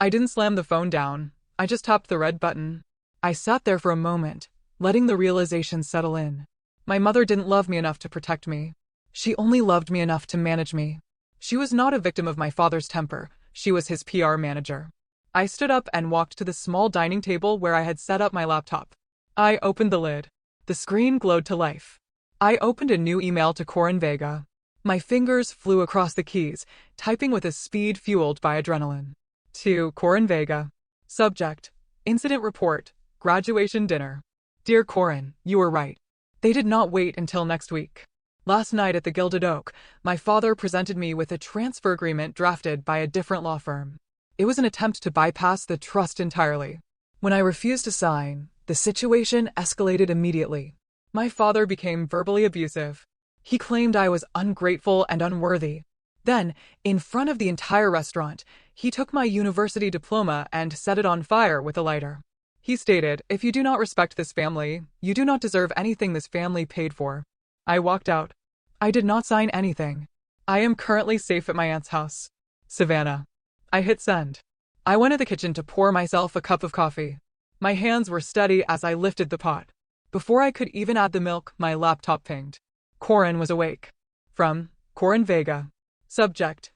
I didn't slam the phone down. I just tapped the red button. I sat there for a moment, letting the realization settle in. My mother didn't love me enough to protect me. She only loved me enough to manage me. She was not a victim of my father's temper. She was his PR manager. I stood up and walked to the small dining table where I had set up my laptop. I opened the lid. The screen glowed to life. I opened a new email to Corin Vega. My fingers flew across the keys, typing with a speed fueled by adrenaline. To Corin Vega. Subject: Incident Report, Graduation Dinner. Dear Corin, you were right. They did not wait until next week. Last night at the Gilded Oak, my father presented me with a transfer agreement drafted by a different law firm. It was an attempt to bypass the trust entirely. When I refused to sign, the situation escalated immediately. My father became verbally abusive. He claimed I was ungrateful and unworthy. Then, in front of the entire restaurant, he took my university diploma and set it on fire with a lighter. He stated, "If you do not respect this family, you do not deserve anything this family paid for." I walked out. I did not sign anything. I am currently safe at my aunt's house. Savannah. I hit send. I went to the kitchen to pour myself a cup of coffee. My hands were steady as I lifted the pot. Before I could even add the milk, my laptop pinged. Corin was awake. From Corin Vega. Subject: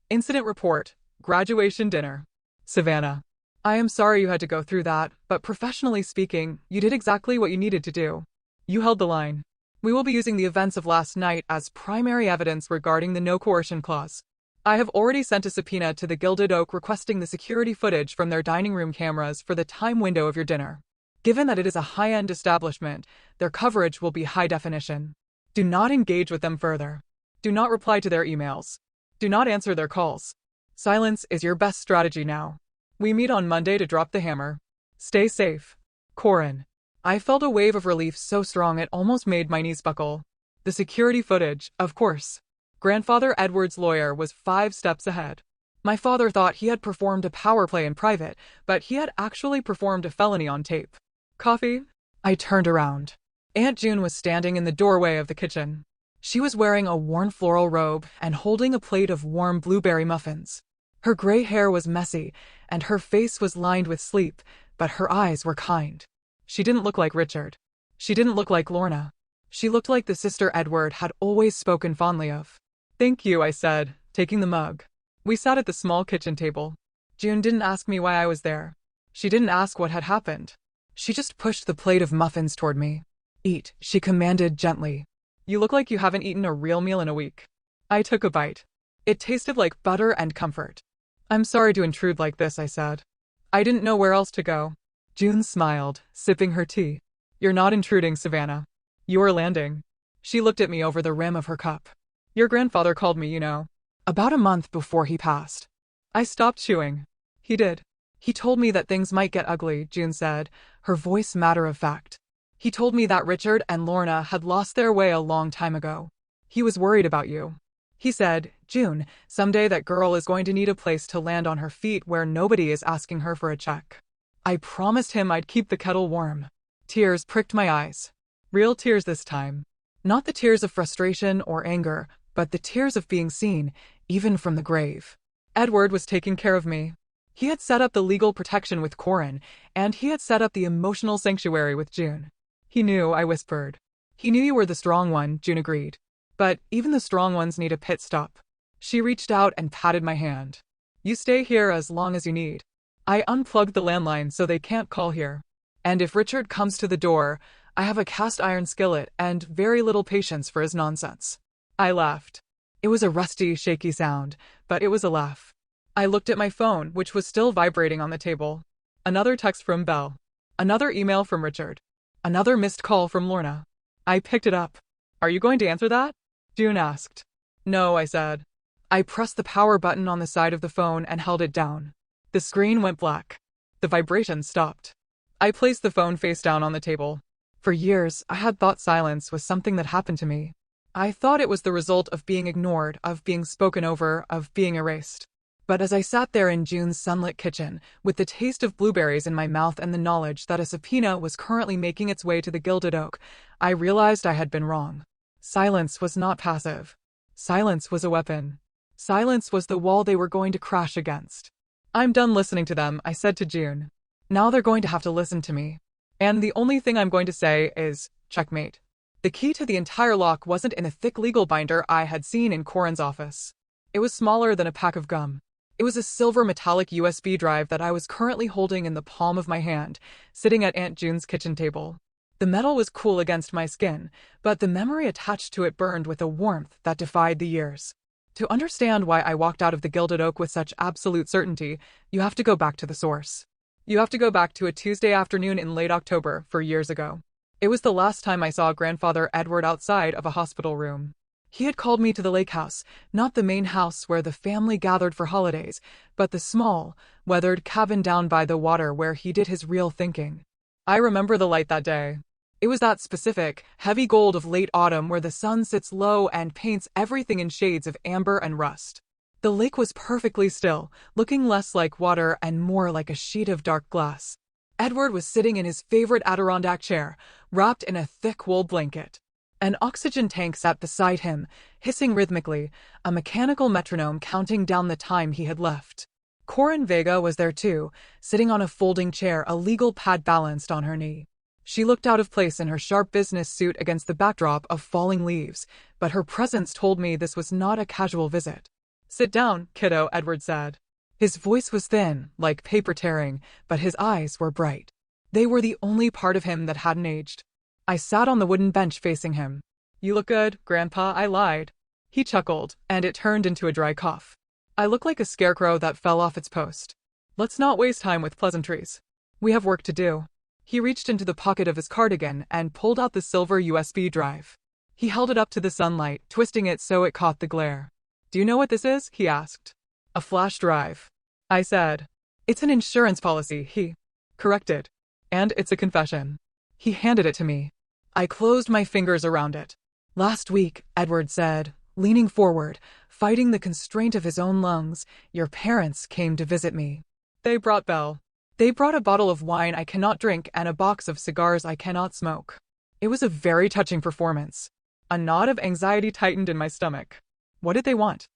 Incident Report, Graduation Dinner. Savannah. I am sorry you had to go through that, but professionally speaking, you did exactly what you needed to do. You held the line. We will be using the events of last night as primary evidence regarding the no coercion clause. I have already sent a subpoena to the Gilded Oak requesting the security footage from their dining room cameras for the time window of your dinner. Given that it is a high-end establishment, their coverage will be high definition. Do not engage with them further. Do not reply to their emails. Do not answer their calls. Silence is your best strategy now. We meet on Monday to drop the hammer. Stay safe. Corin. I felt a wave of relief so strong it almost made my knees buckle. The security footage, of course. Grandfather Edward's lawyer was 5 steps ahead. My father thought he had performed a power play in private, but he had actually performed a felony on tape. Coffee? I turned around. Aunt June was standing in the doorway of the kitchen. She was wearing a worn floral robe and holding a plate of warm blueberry muffins. Her gray hair was messy, and her face was lined with sleep, but her eyes were kind. She didn't look like Richard. She didn't look like Lorna. She looked like the sister Edward had always spoken fondly of. "Thank you," I said, taking the mug. We sat at the small kitchen table. June didn't ask me why I was there. She didn't ask what had happened. She just pushed the plate of muffins toward me. "Eat," she commanded gently. "You look like you haven't eaten a real meal in a week." I took a bite. It tasted like butter and comfort. "I'm sorry to intrude like this," I said. "I didn't know where else to go." June smiled, sipping her tea. "You're not intruding, Savannah. You're landing." She looked at me over the rim of her cup. "Your grandfather called me, you know. About a month before he passed." I stopped chewing. "He did. He told me that things might get ugly," June said, her voice matter of fact. "He told me that Richard and Lorna had lost their way a long time ago. He was worried about you. He said, 'June, someday that girl is going to need a place to land on her feet where nobody is asking her for a check.' I promised him I'd keep the kettle warm." Tears pricked my eyes. Real tears this time. Not the tears of frustration or anger, but the tears of being seen, even from the grave. Edward was taking care of me. He had set up the legal protection with Corin, and he had set up the emotional sanctuary with June. "He knew," I whispered. "He knew you were the strong one," June agreed. "But even the strong ones need a pit stop." She reached out and patted my hand. "You stay here as long as you need. I unplugged the landline so they can't call here. And if Richard comes to the door, I have a cast iron skillet and very little patience for his nonsense." I laughed. It was a rusty, shaky sound, but it was a laugh. I looked at my phone, which was still vibrating on the table. Another text from Belle. Another email from Richard. Another missed call from Lorna. I picked it up. "Are you going to answer that?" June asked. "No," I said. I pressed the power button on the side of the phone and held it down. The screen went black. The vibration stopped. I placed the phone face down on the table. For years, I had thought silence was something that happened to me. I thought it was the result of being ignored, of being spoken over, of being erased. But as I sat there in June's sunlit kitchen, with the taste of blueberries in my mouth and the knowledge that a subpoena was currently making its way to the Gilded Oak, I realized I had been wrong. Silence was not passive. Silence was a weapon. Silence was the wall they were going to crash against. "I'm done listening to them," I said to June. "Now they're going to have to listen to me. And the only thing I'm going to say is, checkmate." The key to the entire lock wasn't in a thick legal binder I had seen in Corin's office. It was smaller than a pack of gum. It was a silver metallic USB drive that I was currently holding in the palm of my hand, sitting at Aunt June's kitchen table. The metal was cool against my skin, but the memory attached to it burned with a warmth that defied the years. To understand why I walked out of the Gilded Oak with such absolute certainty, you have to go back to the source. You have to go back to a Tuesday afternoon in late October, 4 years ago. It was the last time I saw Grandfather Edward outside of a hospital room. He had called me to the lake house, not the main house where the family gathered for holidays, but the small, weathered cabin down by the water where he did his real thinking. I remember the light that day. It was that specific, heavy gold of late autumn where the sun sits low and paints everything in shades of amber and rust. The lake was perfectly still, looking less like water and more like a sheet of dark glass. Edward was sitting in his favorite Adirondack chair, wrapped in a thick wool blanket. An oxygen tank sat beside him, hissing rhythmically, a mechanical metronome counting down the time he had left. Corin Vega was there too, sitting on a folding chair, a legal pad balanced on her knee. She looked out of place in her sharp business suit against the backdrop of falling leaves, but her presence told me this was not a casual visit. "Sit down, kiddo," Edward said. His voice was thin, like paper tearing, but his eyes were bright. They were the only part of him that hadn't aged. I sat on the wooden bench facing him. "You look good, Grandpa," I lied. He chuckled, and it turned into a dry cough. "I look like a scarecrow that fell off its post. Let's not waste time with pleasantries. We have work to do." He reached into the pocket of his cardigan and pulled out the silver USB drive. He held it up to the sunlight, twisting it so it caught the glare. "Do you know what this is?" he asked. "A flash drive," I said. "It's an insurance policy," he corrected. "And it's a confession." He handed it to me. I closed my fingers around it. "Last week," Edward said, leaning forward, fighting the constraint of his own lungs, "your parents came to visit me. They brought Belle. They brought a bottle of wine I cannot drink and a box of cigars I cannot smoke." It was a very touching performance. A knot of anxiety tightened in my stomach. What did they want?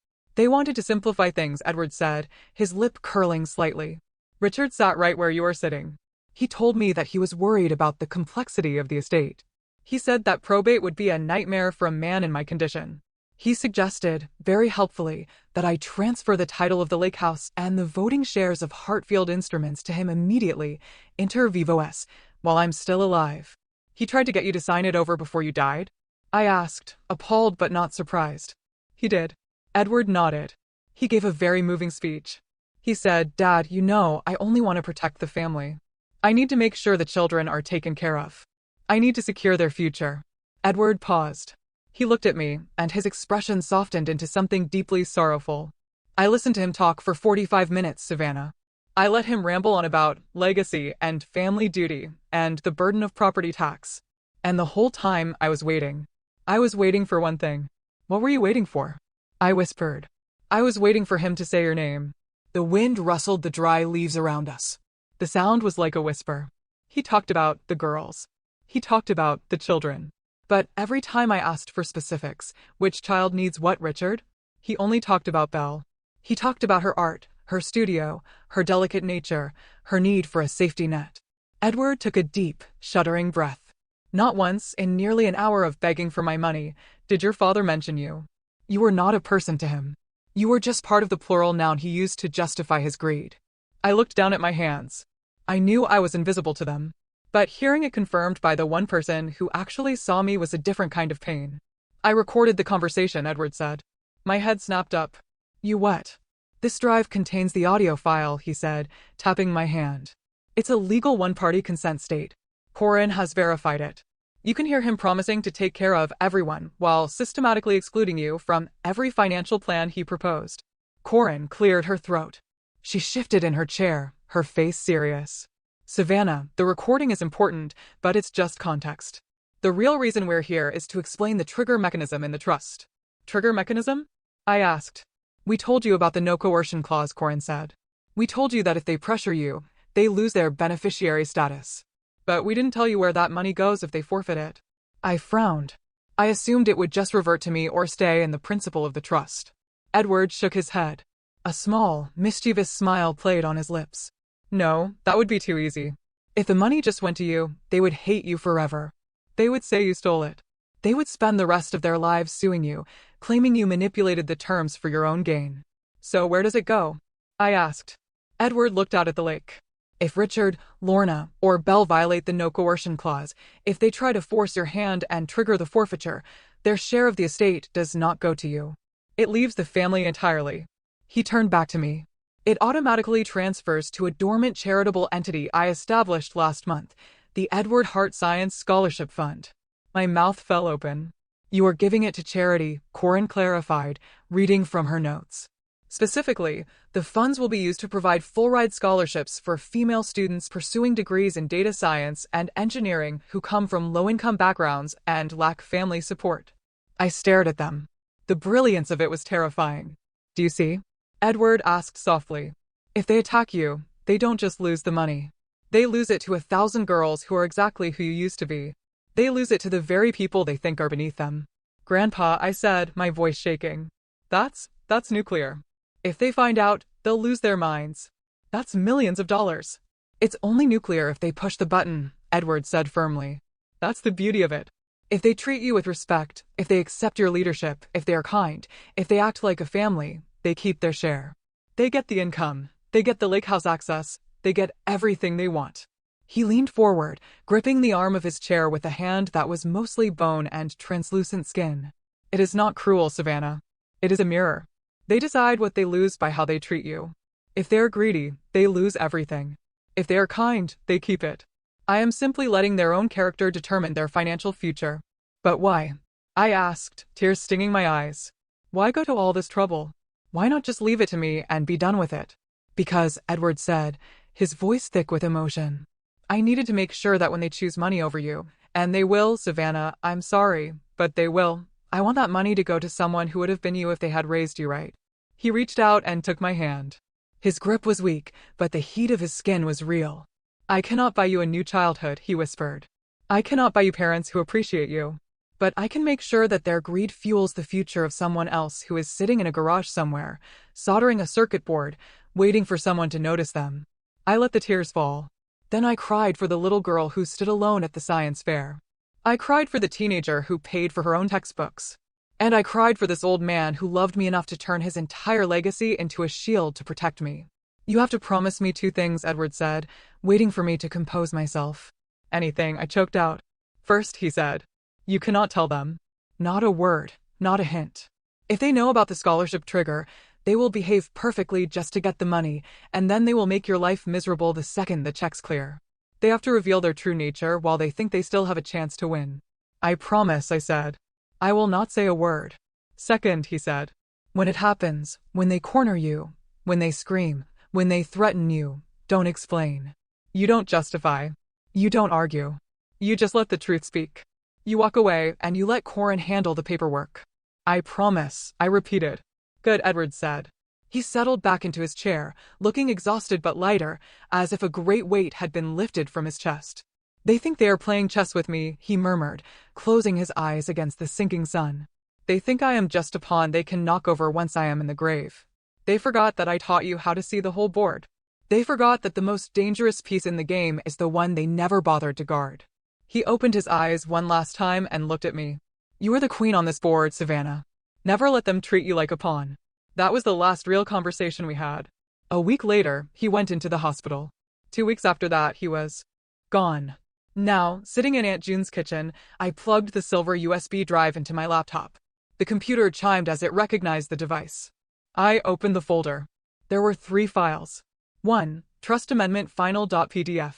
They wanted to simplify things, Edward said, his lip curling slightly. Richard sat right where you are sitting. He told me that he was worried about the complexity of the estate. He said that probate would be a nightmare for a man in my condition. He suggested, very helpfully, that I transfer the title of the lake house and the voting shares of Hartfield Instruments to him immediately, inter vivos, while I'm still alive. He tried to get you to sign it over before you died? I asked, appalled but not surprised. He did. Edward nodded. He gave a very moving speech. He said, Dad, you know, I only want to protect the family. I need to make sure the children are taken care of. I need to secure their future. Edward paused. He looked at me, and his expression softened into something deeply sorrowful. I listened to him talk for 45 minutes, Savannah. I let him ramble on about legacy and family duty and the burden of property tax. And the whole time I was waiting. I was waiting for one thing. What were you waiting for? I whispered. I was waiting for him to say your name. The wind rustled the dry leaves around us. The sound was like a whisper. He talked about the girls. He talked about the children. But every time I asked for specifics, which child needs what, Richard? He only talked about Belle. He talked about her art, her studio, her delicate nature, her need for a safety net. Edward took a deep, shuddering breath. Not once, in nearly an hour of begging for my money, did your father mention you. You were not a person to him. You were just part of the plural noun he used to justify his greed. I looked down at my hands. I knew I was invisible to them. But hearing it confirmed by the one person who actually saw me was a different kind of pain. I recorded the conversation, Edward said. My head snapped up. You what? This drive contains the audio file, he said, tapping my hand. It's a legal one-party consent state. Corin has verified it. You can hear him promising to take care of everyone while systematically excluding you from every financial plan he proposed. Corin cleared her throat. She shifted in her chair, her face serious. Savannah, the recording is important, but it's just context. The real reason we're here is to explain the trigger mechanism in the trust. Trigger mechanism? I asked. We told you about the no coercion clause, Corin said. We told you that if they pressure you, they lose their beneficiary status. But we didn't tell you where that money goes if they forfeit it. I frowned. I assumed it would just revert to me or stay in the principle of the trust. Edward shook his head. A small, mischievous smile played on his lips. No, that would be too easy. If the money just went to you, they would hate you forever. They would say you stole it. They would spend the rest of their lives suing you, claiming you manipulated the terms for your own gain. So where does it go? I asked. Edward looked out at the lake. If Richard, Lorna, or Belle violate the no coercion clause, if they try to force your hand and trigger the forfeiture, their share of the estate does not go to you. It leaves the family entirely. He turned back to me. It automatically transfers to a dormant charitable entity I established last month, the Edward Hart Science Scholarship Fund. My mouth fell open. You are giving it to charity, Corin clarified, reading from her notes. Specifically, the funds will be used to provide full-ride scholarships for female students pursuing degrees in data science and engineering who come from low-income backgrounds and lack family support. I stared at them. The brilliance of it was terrifying. Do you see? Edward asked softly. If they attack you, they don't just lose the money. They lose it to 1,000 girls who are exactly who you used to be. They lose it to the very people they think are beneath them. Grandpa, I said, my voice shaking. That's nuclear. If they find out, they'll lose their minds. That's millions of dollars. It's only nuclear if they push the button, Edward said firmly. That's the beauty of it. If they treat you with respect, if they accept your leadership, if they are kind, if they act like a family, they keep their share. They get the income, they get the lake house access, they get everything they want. He leaned forward, gripping the arm of his chair with a hand that was mostly bone and translucent skin. It is not cruel, Savannah. It is a mirror. They decide what they lose by how they treat you. If they are greedy, they lose everything. If they are kind, they keep it. I am simply letting their own character determine their financial future. But why? I asked, tears stinging my eyes. Why go to all this trouble? Why not just leave it to me and be done with it? Because, Edward said, his voice thick with emotion. I needed to make sure that when they choose money over you, and they will, Savannah, I'm sorry, but they will, I want that money to go to someone who would have been you if they had raised you right. He reached out and took my hand. His grip was weak, but the heat of his skin was real. I cannot buy you a new childhood, he whispered. I cannot buy you parents who appreciate you. But I can make sure that their greed fuels the future of someone else who is sitting in a garage somewhere, soldering a circuit board, waiting for someone to notice them. I let the tears fall. Then I cried for the little girl who stood alone at the science fair. I cried for the teenager who paid for her own textbooks. And I cried for this old man who loved me enough to turn his entire legacy into a shield to protect me. You have to promise me 2 things, Edward said, waiting for me to compose myself. Anything, I choked out. First, he said. You cannot tell them. Not a word, not a hint. If they know about the scholarship trigger, they will behave perfectly just to get the money, and then they will make your life miserable the second the check's clear. They have to reveal their true nature while they think they still have a chance to win. I promise, I said. I will not say a word. Second, he said. When it happens, when they corner you, when they scream, when they threaten you, don't explain. You don't justify. You don't argue. You just let the truth speak. You walk away and you let Corin handle the paperwork. I promise, I repeated. Good, Edward said. He settled back into his chair, looking exhausted but lighter, as if a great weight had been lifted from his chest. They think they are playing chess with me, he murmured, closing his eyes against the sinking sun. They think I am just a pawn they can knock over once I am in the grave. They forgot that I taught you how to see the whole board. They forgot that the most dangerous piece in the game is the one they never bothered to guard. He opened his eyes one last time and looked at me. You are the queen on this board, Savannah. Never let them treat you like a pawn. That was the last real conversation we had. A week later, he went into the hospital. 2 weeks after that, he was gone. Now, sitting in Aunt June's kitchen, I plugged the silver USB drive into my laptop. The computer chimed as it recognized the device. I opened the folder. There were 3 files. 1. Trust Amendment Final.pdf.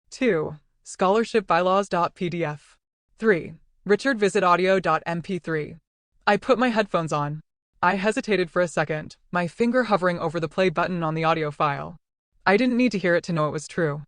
2. Scholarship Bylaws.pdf. 3. Richard Visit Audio.mp3. I put my headphones on. I hesitated for a second, my finger hovering over the play button on the audio file. I didn't need to hear it to know it was true.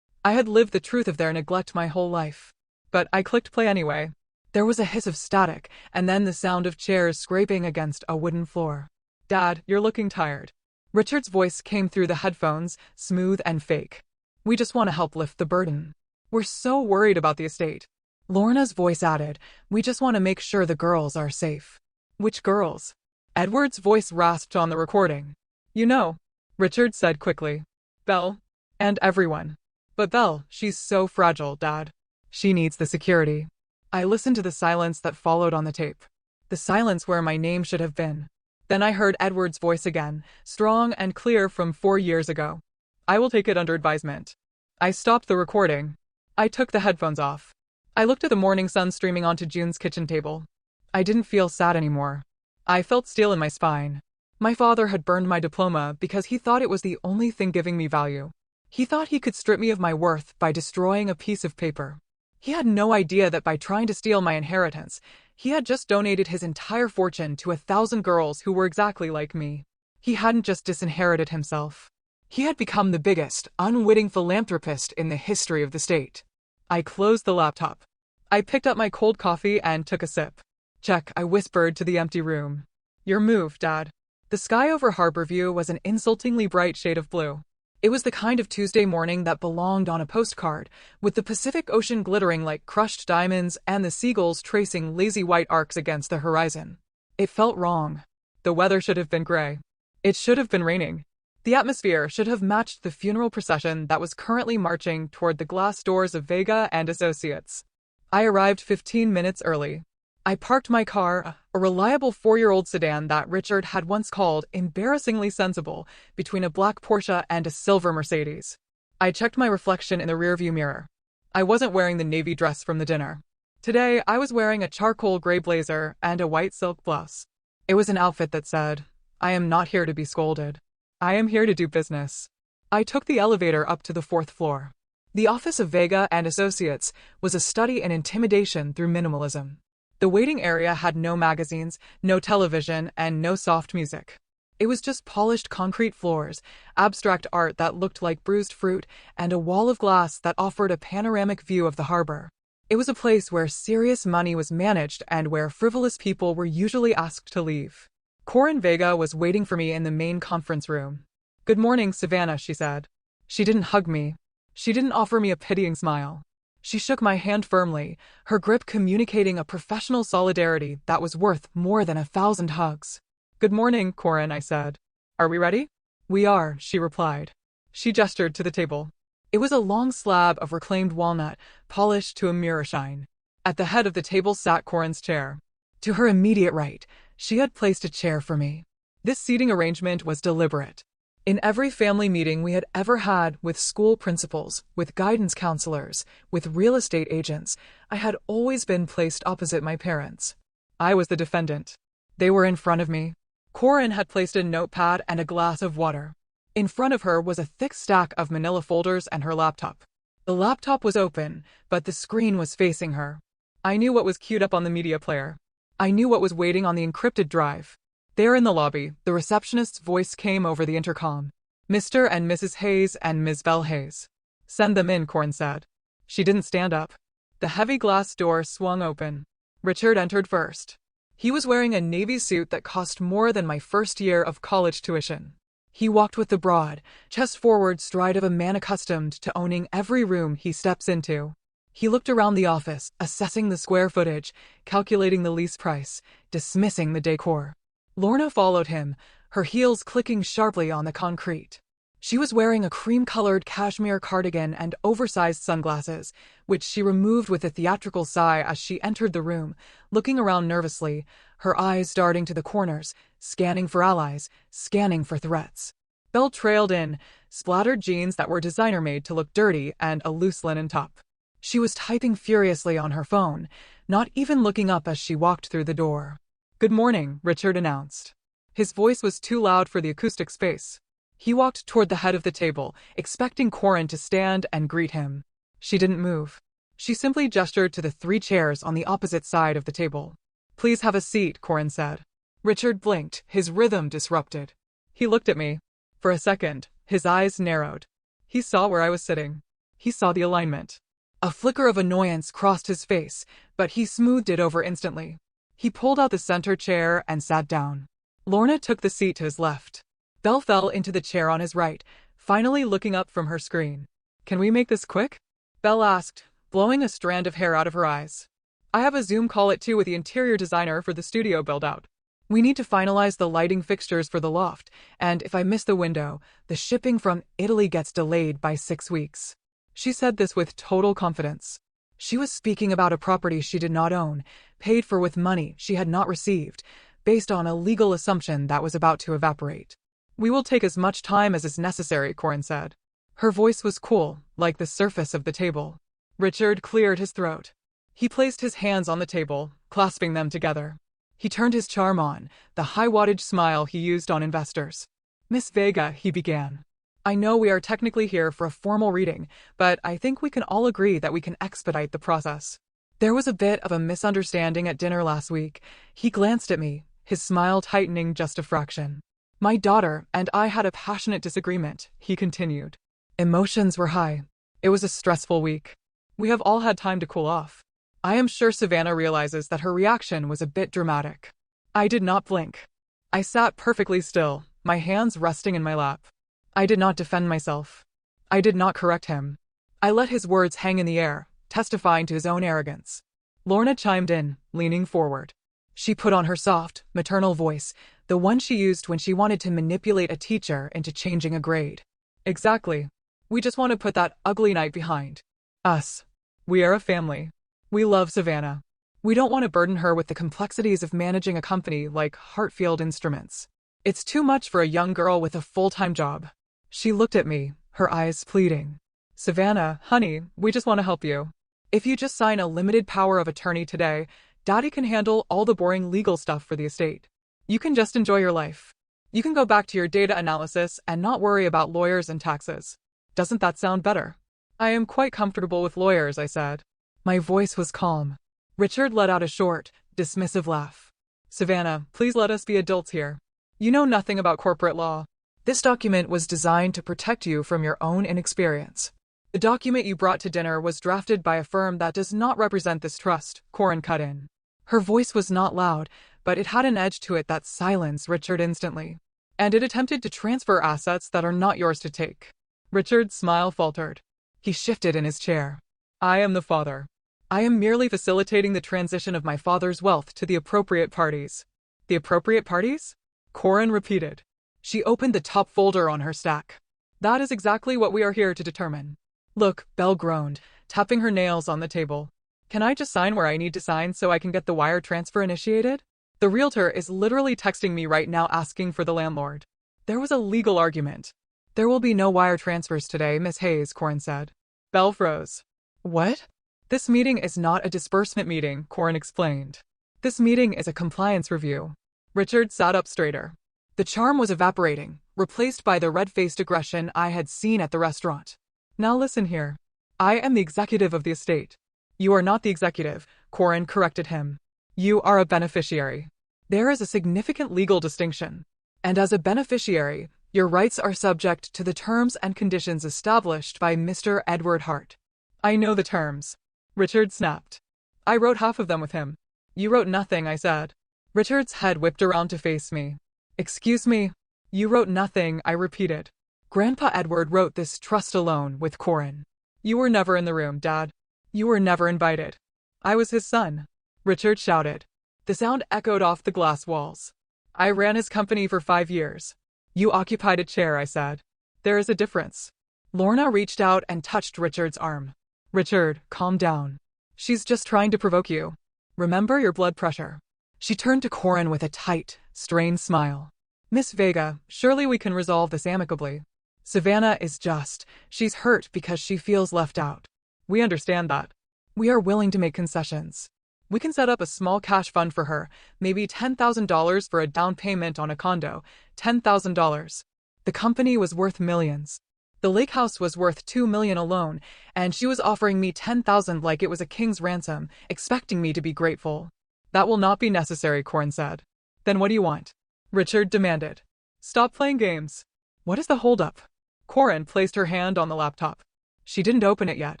I had lived the truth of their neglect my whole life. But I clicked play anyway. There was a hiss of static, and then the sound of chairs scraping against a wooden floor. Dad, you're looking tired. Richard's voice came through the headphones, smooth and fake. We just want to help lift the burden. We're so worried about the estate. Lorna's voice added, we just want to make sure the girls are safe. Which girls? Edward's voice rasped on the recording. You know, Richard said quickly. Belle. And everyone. But Belle, she's so fragile, Dad. She needs the security. I listened to the silence that followed on the tape. The silence where my name should have been. Then I heard Edward's voice again, strong and clear from 4 years ago. I will take it under advisement. I stopped the recording. I took the headphones off. I looked at the morning sun streaming onto June's kitchen table. I didn't feel sad anymore. I felt steel in my spine. My father had burned my diploma because he thought it was the only thing giving me value. He thought he could strip me of my worth by destroying a piece of paper. He had no idea that by trying to steal my inheritance, he had just donated his entire fortune to 1,000 girls who were exactly like me. He hadn't just disinherited himself. He had become the biggest, unwitting philanthropist in the history of the state. I closed the laptop. I picked up my cold coffee and took a sip. Check, I whispered to the empty room. Your move, Dad. The sky over Harborview was an insultingly bright shade of blue. It was the kind of Tuesday morning that belonged on a postcard, with the Pacific Ocean glittering like crushed diamonds and the seagulls tracing lazy white arcs against the horizon. It felt wrong. The weather should have been gray. It should have been raining. The atmosphere should have matched the funeral procession that was currently marching toward the glass doors of Vega and Associates. I arrived 15 minutes early. I parked my car, a reliable 4-year-old sedan that Richard had once called embarrassingly sensible, between a black Porsche and a silver Mercedes. I checked my reflection in the rearview mirror. I wasn't wearing the navy dress from the dinner. Today, I was wearing a charcoal gray blazer and a white silk blouse. It was an outfit that said, I am not here to be scolded. I am here to do business. I took the elevator up to the 4th floor. The office of Vega and Associates was a study in intimidation through minimalism. The waiting area had no magazines, no television, and no soft music. It was just polished concrete floors, abstract art that looked like bruised fruit, and a wall of glass that offered a panoramic view of the harbor. It was a place where serious money was managed and where frivolous people were usually asked to leave. Corin Vega was waiting for me in the main conference room. Good morning, Savannah, she said. She didn't hug me. She didn't offer me a pitying smile. She shook my hand firmly, her grip communicating a professional solidarity that was worth more than 1,000 hugs. "Good morning, Corin," I said. "Are we ready?" "We are," she replied. She gestured to the table. It was a long slab of reclaimed walnut, polished to a mirror shine. At the head of the table sat Corin's chair. To her immediate right, she had placed a chair for me. This seating arrangement was deliberate. In every family meeting we had ever had, with school principals, with guidance counselors, with real estate agents, I had always been placed opposite my parents. I was the defendant. They were in front of me. Corin had placed a notepad and a glass of water. In front of her was a thick stack of manila folders and her laptop. The laptop was open, but the screen was facing her. I knew what was queued up on the media player. I knew what was waiting on the encrypted drive. There in the lobby, the receptionist's voice came over the intercom. "Mr. and Mrs. Hayes and Ms. Belle Hayes." "Send them in," Corin said. She didn't stand up. The heavy glass door swung open. Richard entered first. He was wearing a navy suit that cost more than my first year of college tuition. He walked with the broad, chest-forward stride of a man accustomed to owning every room he steps into. He looked around the office, assessing the square footage, calculating the lease price, dismissing the decor. Lorna followed him, her heels clicking sharply on the concrete. She was wearing a cream-colored cashmere cardigan and oversized sunglasses, which she removed with a theatrical sigh as she entered the room, looking around nervously, her eyes darting to the corners, scanning for allies, scanning for threats. Belle trailed in, splattered jeans that were designer-made to look dirty and a loose linen top. She was typing furiously on her phone, not even looking up as she walked through the door. "Good morning," Richard announced. His voice was too loud for the acoustic space. He walked toward the head of the table, expecting Corin to stand and greet him. She didn't move. She simply gestured to the 3 chairs on the opposite side of the table. "Please have a seat," Corin said. Richard blinked, his rhythm disrupted. He looked at me. For a second, his eyes narrowed. He saw where I was sitting. He saw the alignment. A flicker of annoyance crossed his face, but he smoothed it over instantly. He pulled out the center chair and sat down. Lorna took the seat to his left. Belle fell into the chair on his right, finally looking up from her screen. "Can we make this quick?" Belle asked, blowing a strand of hair out of her eyes. "I have a Zoom call at 2 with the interior designer for the studio build-out. We need to finalize the lighting fixtures for the loft, and if I miss the window, the shipping from Italy gets delayed by 6 weeks. She said this with total confidence. She was speaking about a property she did not own, paid for with money she had not received, based on a legal assumption that was about to evaporate. "We will take as much time as is necessary," Corin said. Her voice was cool, like the surface of the table. Richard cleared his throat. He placed his hands on the table, clasping them together. He turned his charm on, the high-wattage smile he used on investors. "Miss Vega," he began. "I know we are technically here for a formal reading, but I think we can all agree that we can expedite the process. There was a bit of a misunderstanding at dinner last week." He glanced at me, his smile tightening just a fraction. "My daughter and I had a passionate disagreement," he continued. Emotions were high. It was a stressful week. We have all had time to cool off. I am sure Savannah realizes that her reaction was a bit dramatic. I did not blink. I sat perfectly still, my hands resting in my lap. I did not defend myself. I did not correct him. I let his words hang in the air, testifying to his own arrogance. Lorna chimed in, leaning forward. She put on her soft, maternal voice, the one she used when she wanted to manipulate a teacher into changing a grade. "Exactly. We just want to put that ugly night behind us. We are a family. We love Savannah. We don't want to burden her with the complexities of managing a company like Hartfield Instruments. It's too much for a young girl with a full-time job." She looked at me, her eyes pleading. "Savannah, honey, we just want to help you. If you just sign a limited power of attorney today, Daddy can handle all the boring legal stuff for the estate. You can just enjoy your life. You can go back to your data analysis and not worry about lawyers and taxes. Doesn't that sound better?" "I am quite comfortable with lawyers," I said. My voice was calm. Richard let out a short, dismissive laugh. "Savannah, please let us be adults here. You know nothing about corporate law. This document was designed to protect you from your own inexperience. The document you brought to dinner was drafted by a firm that does not represent this trust," Corin cut in. Her voice was not loud, but it had an edge to it that silenced Richard instantly. "And it attempted to transfer assets that are not yours to take." Richard's smile faltered. He shifted in his chair. I am the father. I am merely facilitating the transition of my father's wealth to the appropriate parties. The appropriate parties? Corin repeated. She opened the top folder on her stack. That is exactly what we are here to determine. Look, Belle groaned, tapping her nails on the table. Can I just sign where I need to sign so I can get the wire transfer initiated? The realtor is literally texting me right now asking for the landlord. There was a legal argument. There will be no wire transfers today, Miss Hayes, Corin said. Belle froze. What? This meeting is not a disbursement meeting, Corin explained. This meeting is a compliance review. Richard sat up straighter. The charm was evaporating, replaced by the red-faced aggression I had seen at the restaurant. Now listen here. I am the executive of the estate. You are not the executive, Corin corrected him. You are a beneficiary. There is a significant legal distinction. And as a beneficiary, your rights are subject to the terms and conditions established by Mr. Edward Hart. I know the terms. Richard snapped. I wrote half of them with him. You wrote nothing, I said. Richard's head whipped around to face me. Excuse me? You wrote nothing, I repeated. Grandpa Edward wrote this trust alone with Corin. You were never in the room, Dad. You were never invited. I was his son. Richard shouted. The sound echoed off the glass walls. I ran his company for 5 years. You occupied a chair, I said. There is a difference. Lorna reached out and touched Richard's arm. Richard, calm down. She's just trying to provoke you. Remember your blood pressure. She turned to Corin with a tight, strained smile. Miss Vega, surely we can resolve this amicably. Savannah is just, she's hurt because she feels left out. We understand that. We are willing to make concessions. We can set up a small cash fund for her, maybe $10,000 for a down payment on a condo, $10,000. The company was worth millions. The lake house was worth $2 million alone, and she was offering me $10,000 like it was a king's ransom, expecting me to be grateful. That will not be necessary, Corin said. Then what do you want? Richard demanded. Stop playing games. What is the holdup? Corin placed her hand on the laptop. She didn't open it yet.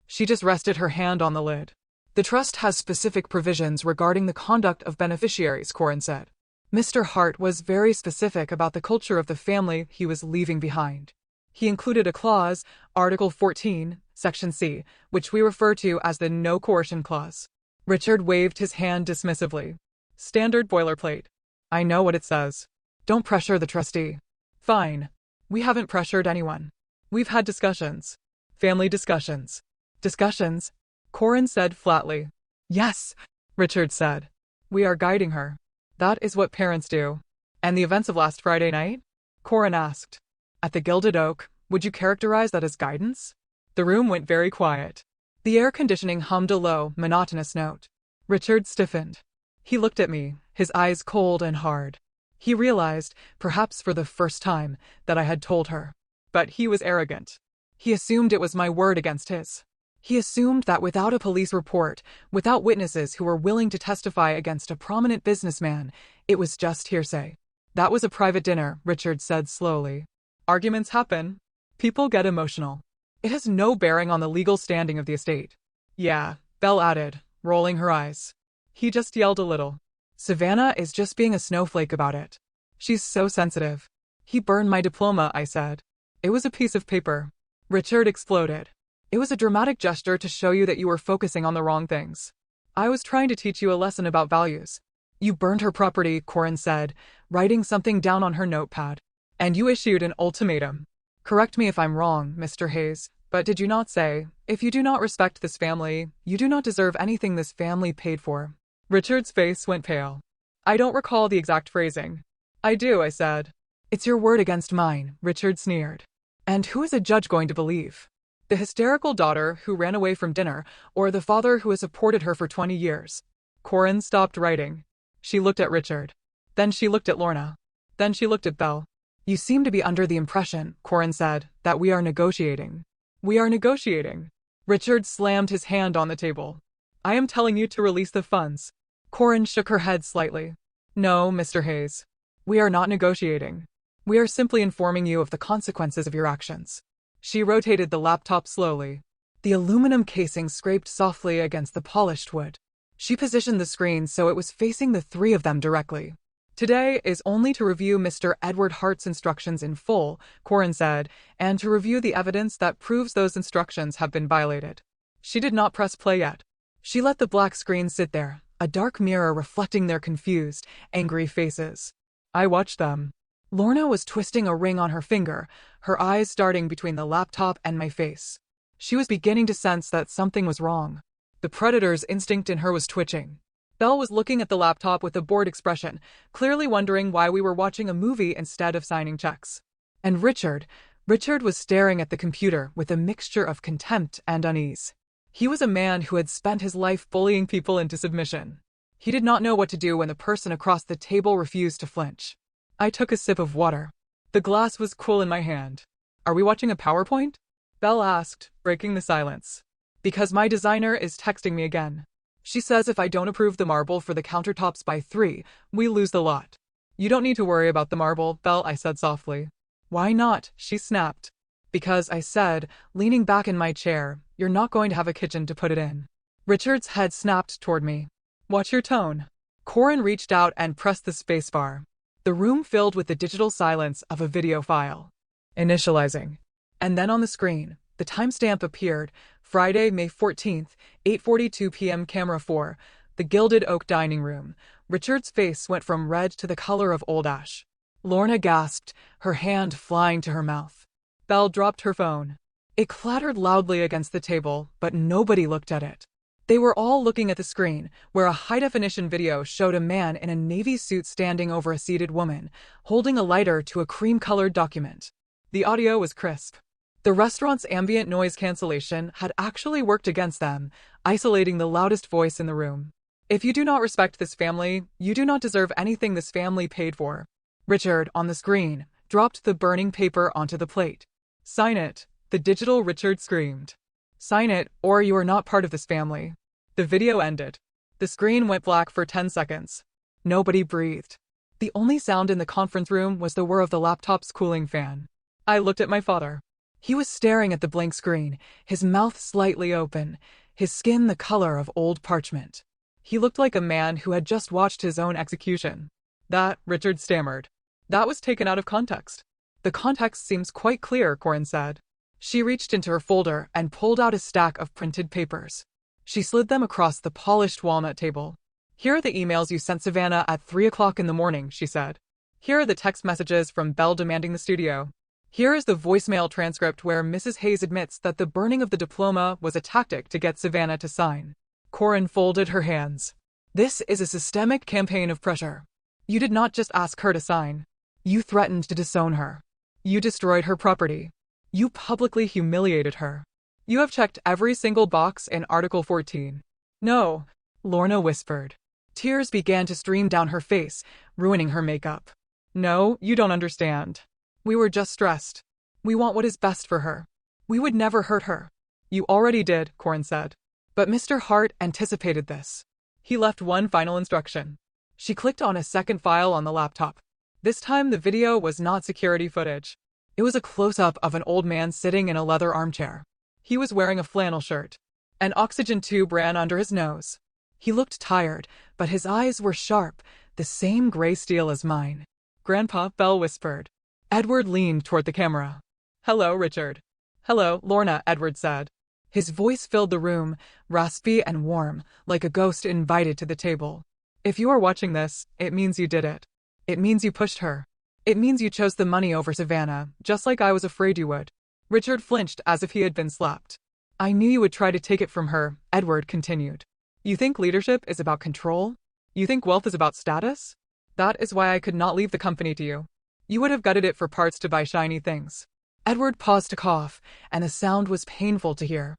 She just rested her hand on the lid. The trust has specific provisions regarding the conduct of beneficiaries, Corin said. Mr. Hart was very specific about the culture of the family he was leaving behind. He included a clause, Article 14, Section C, which we refer to as the no coercion clause. Richard waved his hand dismissively. Standard boilerplate. I know what it says. Don't pressure the trustee. Fine. We haven't pressured anyone. We've had discussions. Family discussions. Discussions? Corin said flatly. Yes, Richard said. We are guiding her. That is what parents do. And the events of last Friday night? Corin asked. At the Gilded Oak, would you characterize that as guidance? The room went very quiet. The air conditioning hummed a low, monotonous note. Richard stiffened. He looked at me, his eyes cold and hard. He realized, perhaps for the first time, that I had told her. But he was arrogant. He assumed it was my word against his. He assumed that without a police report, without witnesses who were willing to testify against a prominent businessman, it was just hearsay. That was a private dinner, Richard said slowly. Arguments happen. People get emotional. It has no bearing on the legal standing of the estate. Yeah, Belle added, rolling her eyes. He just yelled a little. Savannah is just being a snowflake about it. She's so sensitive. He burned my diploma, I said. It was a piece of paper. Richard exploded. It was a dramatic gesture to show you that you were focusing on the wrong things. I was trying to teach you a lesson about values. You burned her property, Corin said, writing something down on her notepad. And you issued an ultimatum. Correct me if I'm wrong, Mr. Hayes, but did you not say, if you do not respect this family, you do not deserve anything this family paid for? Richard's face went pale. I don't recall the exact phrasing. I do, I said. It's your word against mine, Richard sneered. And who is a judge going to believe? The hysterical daughter who ran away from dinner, or the father who has supported her for 20 years? Corin stopped writing. She looked at Richard. Then she looked at Lorna. Then she looked at Belle. You seem to be under the impression, Corin said, that we are negotiating. We are negotiating. Richard slammed his hand on the table. I am telling you to release the funds. Corin shook her head slightly. No, Mr. Hayes. We are not negotiating. We are simply informing you of the consequences of your actions. She rotated the laptop slowly. The aluminum casing scraped softly against the polished wood. She positioned the screen so it was facing the three of them directly. Today is only to review Mr. Edward Hart's instructions in full, Corin said, and to review the evidence that proves those instructions have been violated. She did not press play yet. She let the black screen sit there, a dark mirror reflecting their confused, angry faces. I watched them. Lorna was twisting a ring on her finger, her eyes darting between the laptop and my face. She was beginning to sense that something was wrong. The predator's instinct in her was twitching. Belle was looking at the laptop with a bored expression, clearly wondering why we were watching a movie instead of signing checks. And Richard was staring at the computer with a mixture of contempt and unease. He was a man who had spent his life bullying people into submission. He did not know what to do when the person across the table refused to flinch. I took a sip of water. The glass was cool in my hand. Are we watching a PowerPoint? Belle asked, breaking the silence. Because my designer is texting me again. She says if I don't approve the marble for the countertops by 3, we lose the lot. You don't need to worry about the marble, Belle, I said softly. Why not? She snapped. Because, I said, leaning back in my chair, you're not going to have a kitchen to put it in. Richard's head snapped toward me. Watch your tone. Corin reached out and pressed the spacebar. The room filled with the digital silence of a video file. Initializing. And then on the screen, the timestamp appeared, Friday, May 14th, 8:42 p.m. Camera 4, the Gilded Oak dining room. Richard's face went from red to the color of old ash. Lorna gasped, her hand flying to her mouth. Belle dropped her phone. It clattered loudly against the table, but nobody looked at it. They were all looking at the screen, where a high-definition video showed a man in a navy suit standing over a seated woman, holding a lighter to a cream-colored document. The audio was crisp. The restaurant's ambient noise cancellation had actually worked against them, isolating the loudest voice in the room. If you do not respect this family, you do not deserve anything this family paid for. Richard, on the screen, dropped the burning paper onto the plate. Sign it, the digital Richard screamed. Sign it, or you are not part of this family. The video ended. The screen went black for 10 seconds. Nobody breathed. The only sound in the conference room was the whir of the laptop's cooling fan. I looked at my father. He was staring at the blank screen, his mouth slightly open, his skin the color of old parchment. He looked like a man who had just watched his own execution. That, Richard stammered. That was taken out of context. The context seems quite clear, Corin said. She reached into her folder and pulled out a stack of printed papers. She slid them across the polished walnut table. Here are the emails you sent Savannah at 3 o'clock in the morning, she said. Here are the text messages from Belle demanding the studio. Here is the voicemail transcript where Mrs. Hayes admits that the burning of the diploma was a tactic to get Savannah to sign. Corin folded her hands. This is a systemic campaign of pressure. You did not just ask her to sign. You threatened to disown her. You destroyed her property. You publicly humiliated her. You have checked every single box in Article 14. No, Lorna whispered. Tears began to stream down her face, ruining her makeup. No, you don't understand. We were just stressed. We want what is best for her. We would never hurt her. You already did, Corin said. But Mr. Hart anticipated this. He left one final instruction. She clicked on a second file on the laptop. This time the video was not security footage. It was a close-up of an old man sitting in a leather armchair. He was wearing a flannel shirt. An oxygen tube ran under his nose. He looked tired, but his eyes were sharp, the same gray steel as mine. Grandpa, Belle whispered. Edward leaned toward the camera. Hello, Richard. Hello, Lorna, Edward said. His voice filled the room, raspy and warm, like a ghost invited to the table. If you are watching this, it means you did it. It means you pushed her. It means you chose the money over Savannah, just like I was afraid you would. Richard flinched as if he had been slapped. I knew you would try to take it from her, Edward continued. You think leadership is about control? You think wealth is about status? That is why I could not leave the company to you. You would have gutted it for parts to buy shiny things. Edward paused to cough, and the sound was painful to hear.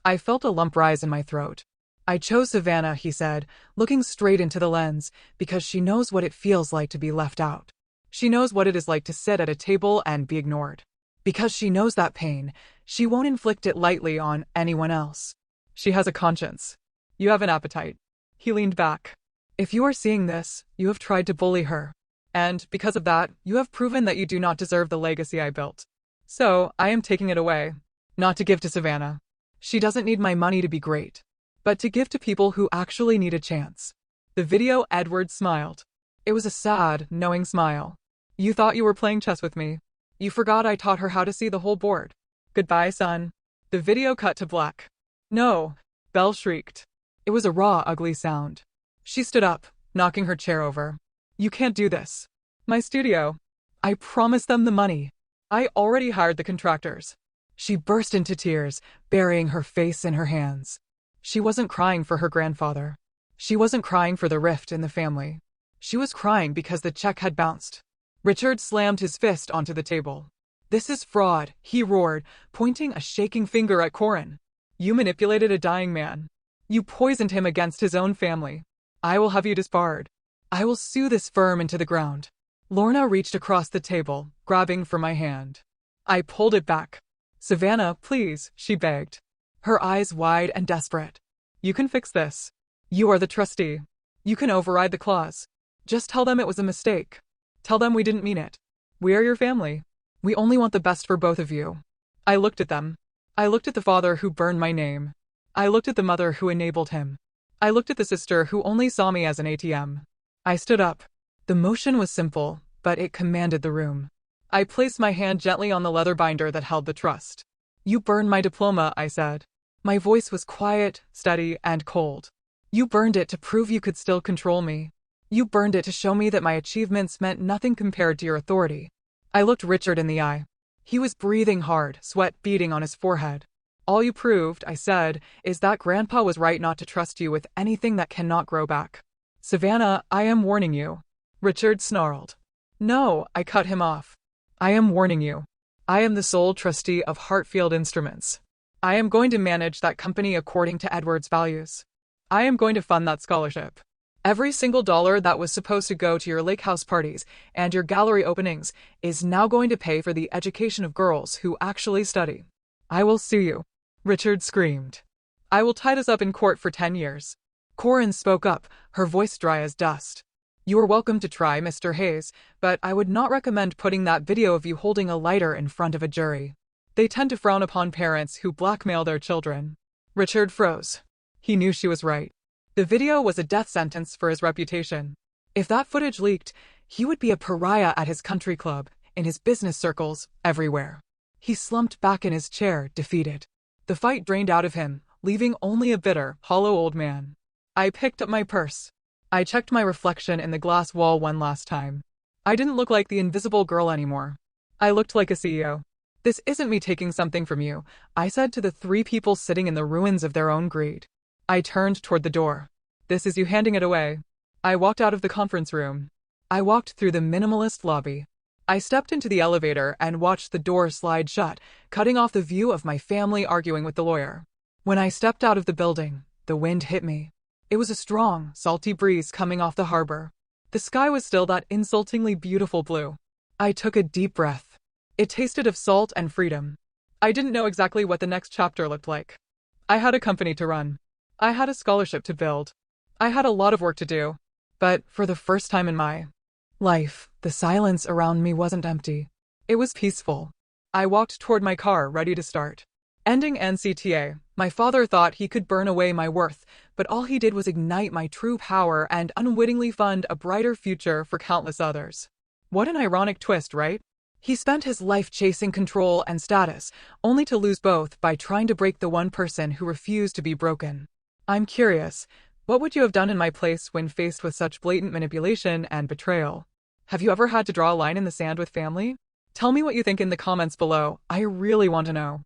I felt a lump rise in my throat. I chose Savannah, he said, looking straight into the lens, because she knows what it feels like to be left out. She knows what it is like to sit at a table and be ignored. Because she knows that pain, she won't inflict it lightly on anyone else. She has a conscience. You have an appetite. He leaned back. If you are seeing this, you have tried to bully her. And, because of that, you have proven that you do not deserve the legacy I built. So, I am taking it away. Not to give to Savannah. She doesn't need my money to be great. But to give to people who actually need a chance. The video, Edward smiled. It was a sad, knowing smile. You thought you were playing chess with me. You forgot I taught her how to see the whole board. Goodbye, son. The video cut to black. No, Belle shrieked. It was a raw, ugly sound. She stood up, knocking her chair over. You can't do this. My studio. I promised them the money. I already hired the contractors. She burst into tears, burying her face in her hands. She wasn't crying for her grandfather. She wasn't crying for the rift in the family. She was crying because the check had bounced. Richard slammed his fist onto the table. This is fraud, he roared, pointing a shaking finger at Corin. You manipulated a dying man. You poisoned him against his own family. I will have you disbarred. I will sue this firm into the ground. Lorna reached across the table, grabbing for my hand. I pulled it back. Savannah, please, she begged, her eyes wide and desperate. You can fix this. You are the trustee. You can override the clause. Just tell them it was a mistake. Tell them we didn't mean it. We are your family. We only want the best for both of you. I looked at them. I looked at the father who burned my name. I looked at the mother who enabled him. I looked at the sister who only saw me as an ATM. I stood up. The motion was simple, but it commanded the room. I placed my hand gently on the leather binder that held the trust. You burned my diploma, I said. My voice was quiet, steady, and cold. You burned it to prove you could still control me. You burned it to show me that my achievements meant nothing compared to your authority. I looked Richard in the eye. He was breathing hard, sweat beading on his forehead. All you proved, I said, is that Grandpa was right not to trust you with anything that cannot grow back. Savannah, I am warning you. Richard snarled. No, I cut him off. I am warning you. I am the sole trustee of Hartfield Instruments. I am going to manage that company according to Edward's values. I am going to fund that scholarship. Every single dollar that was supposed to go to your lake house parties and your gallery openings is now going to pay for the education of girls who actually study. I will sue you. Richard screamed. I will tie this up in court for 10 years. Corin spoke up, her voice dry as dust. You are welcome to try, Mr. Hayes, but I would not recommend putting that video of you holding a lighter in front of a jury. They tend to frown upon parents who blackmail their children. Richard froze. He knew she was right. The video was a death sentence for his reputation. If that footage leaked, he would be a pariah at his country club, in his business circles, everywhere. He slumped back in his chair, defeated. The fight drained out of him, leaving only a bitter, hollow old man. I picked up my purse. I checked my reflection in the glass wall one last time. I didn't look like the invisible girl anymore. I looked like a CEO. This isn't me taking something from you, I said to the 3 people sitting in the ruins of their own greed. I turned toward the door. This is you handing it away. I walked out of the conference room. I walked through the minimalist lobby. I stepped into the elevator and watched the door slide shut, cutting off the view of my family arguing with the lawyer. When I stepped out of the building, the wind hit me. It was a strong, salty breeze coming off the harbor. The sky was still that insultingly beautiful blue. I took a deep breath. It tasted of salt and freedom. I didn't know exactly what the next chapter looked like. I had a company to run. I had a scholarship to build. I had a lot of work to do. But for the first time in my life, the silence around me wasn't empty. It was peaceful. I walked toward my car, ready to start. Ending NCTA, my father thought he could burn away my worth, but all he did was ignite my true power and unwittingly fund a brighter future for countless others. What an ironic twist, right? He spent his life chasing control and status, only to lose both by trying to break the one person who refused to be broken. I'm curious, what would you have done in my place when faced with such blatant manipulation and betrayal? Have you ever had to draw a line in the sand with family? Tell me what you think in the comments below. I really want to know.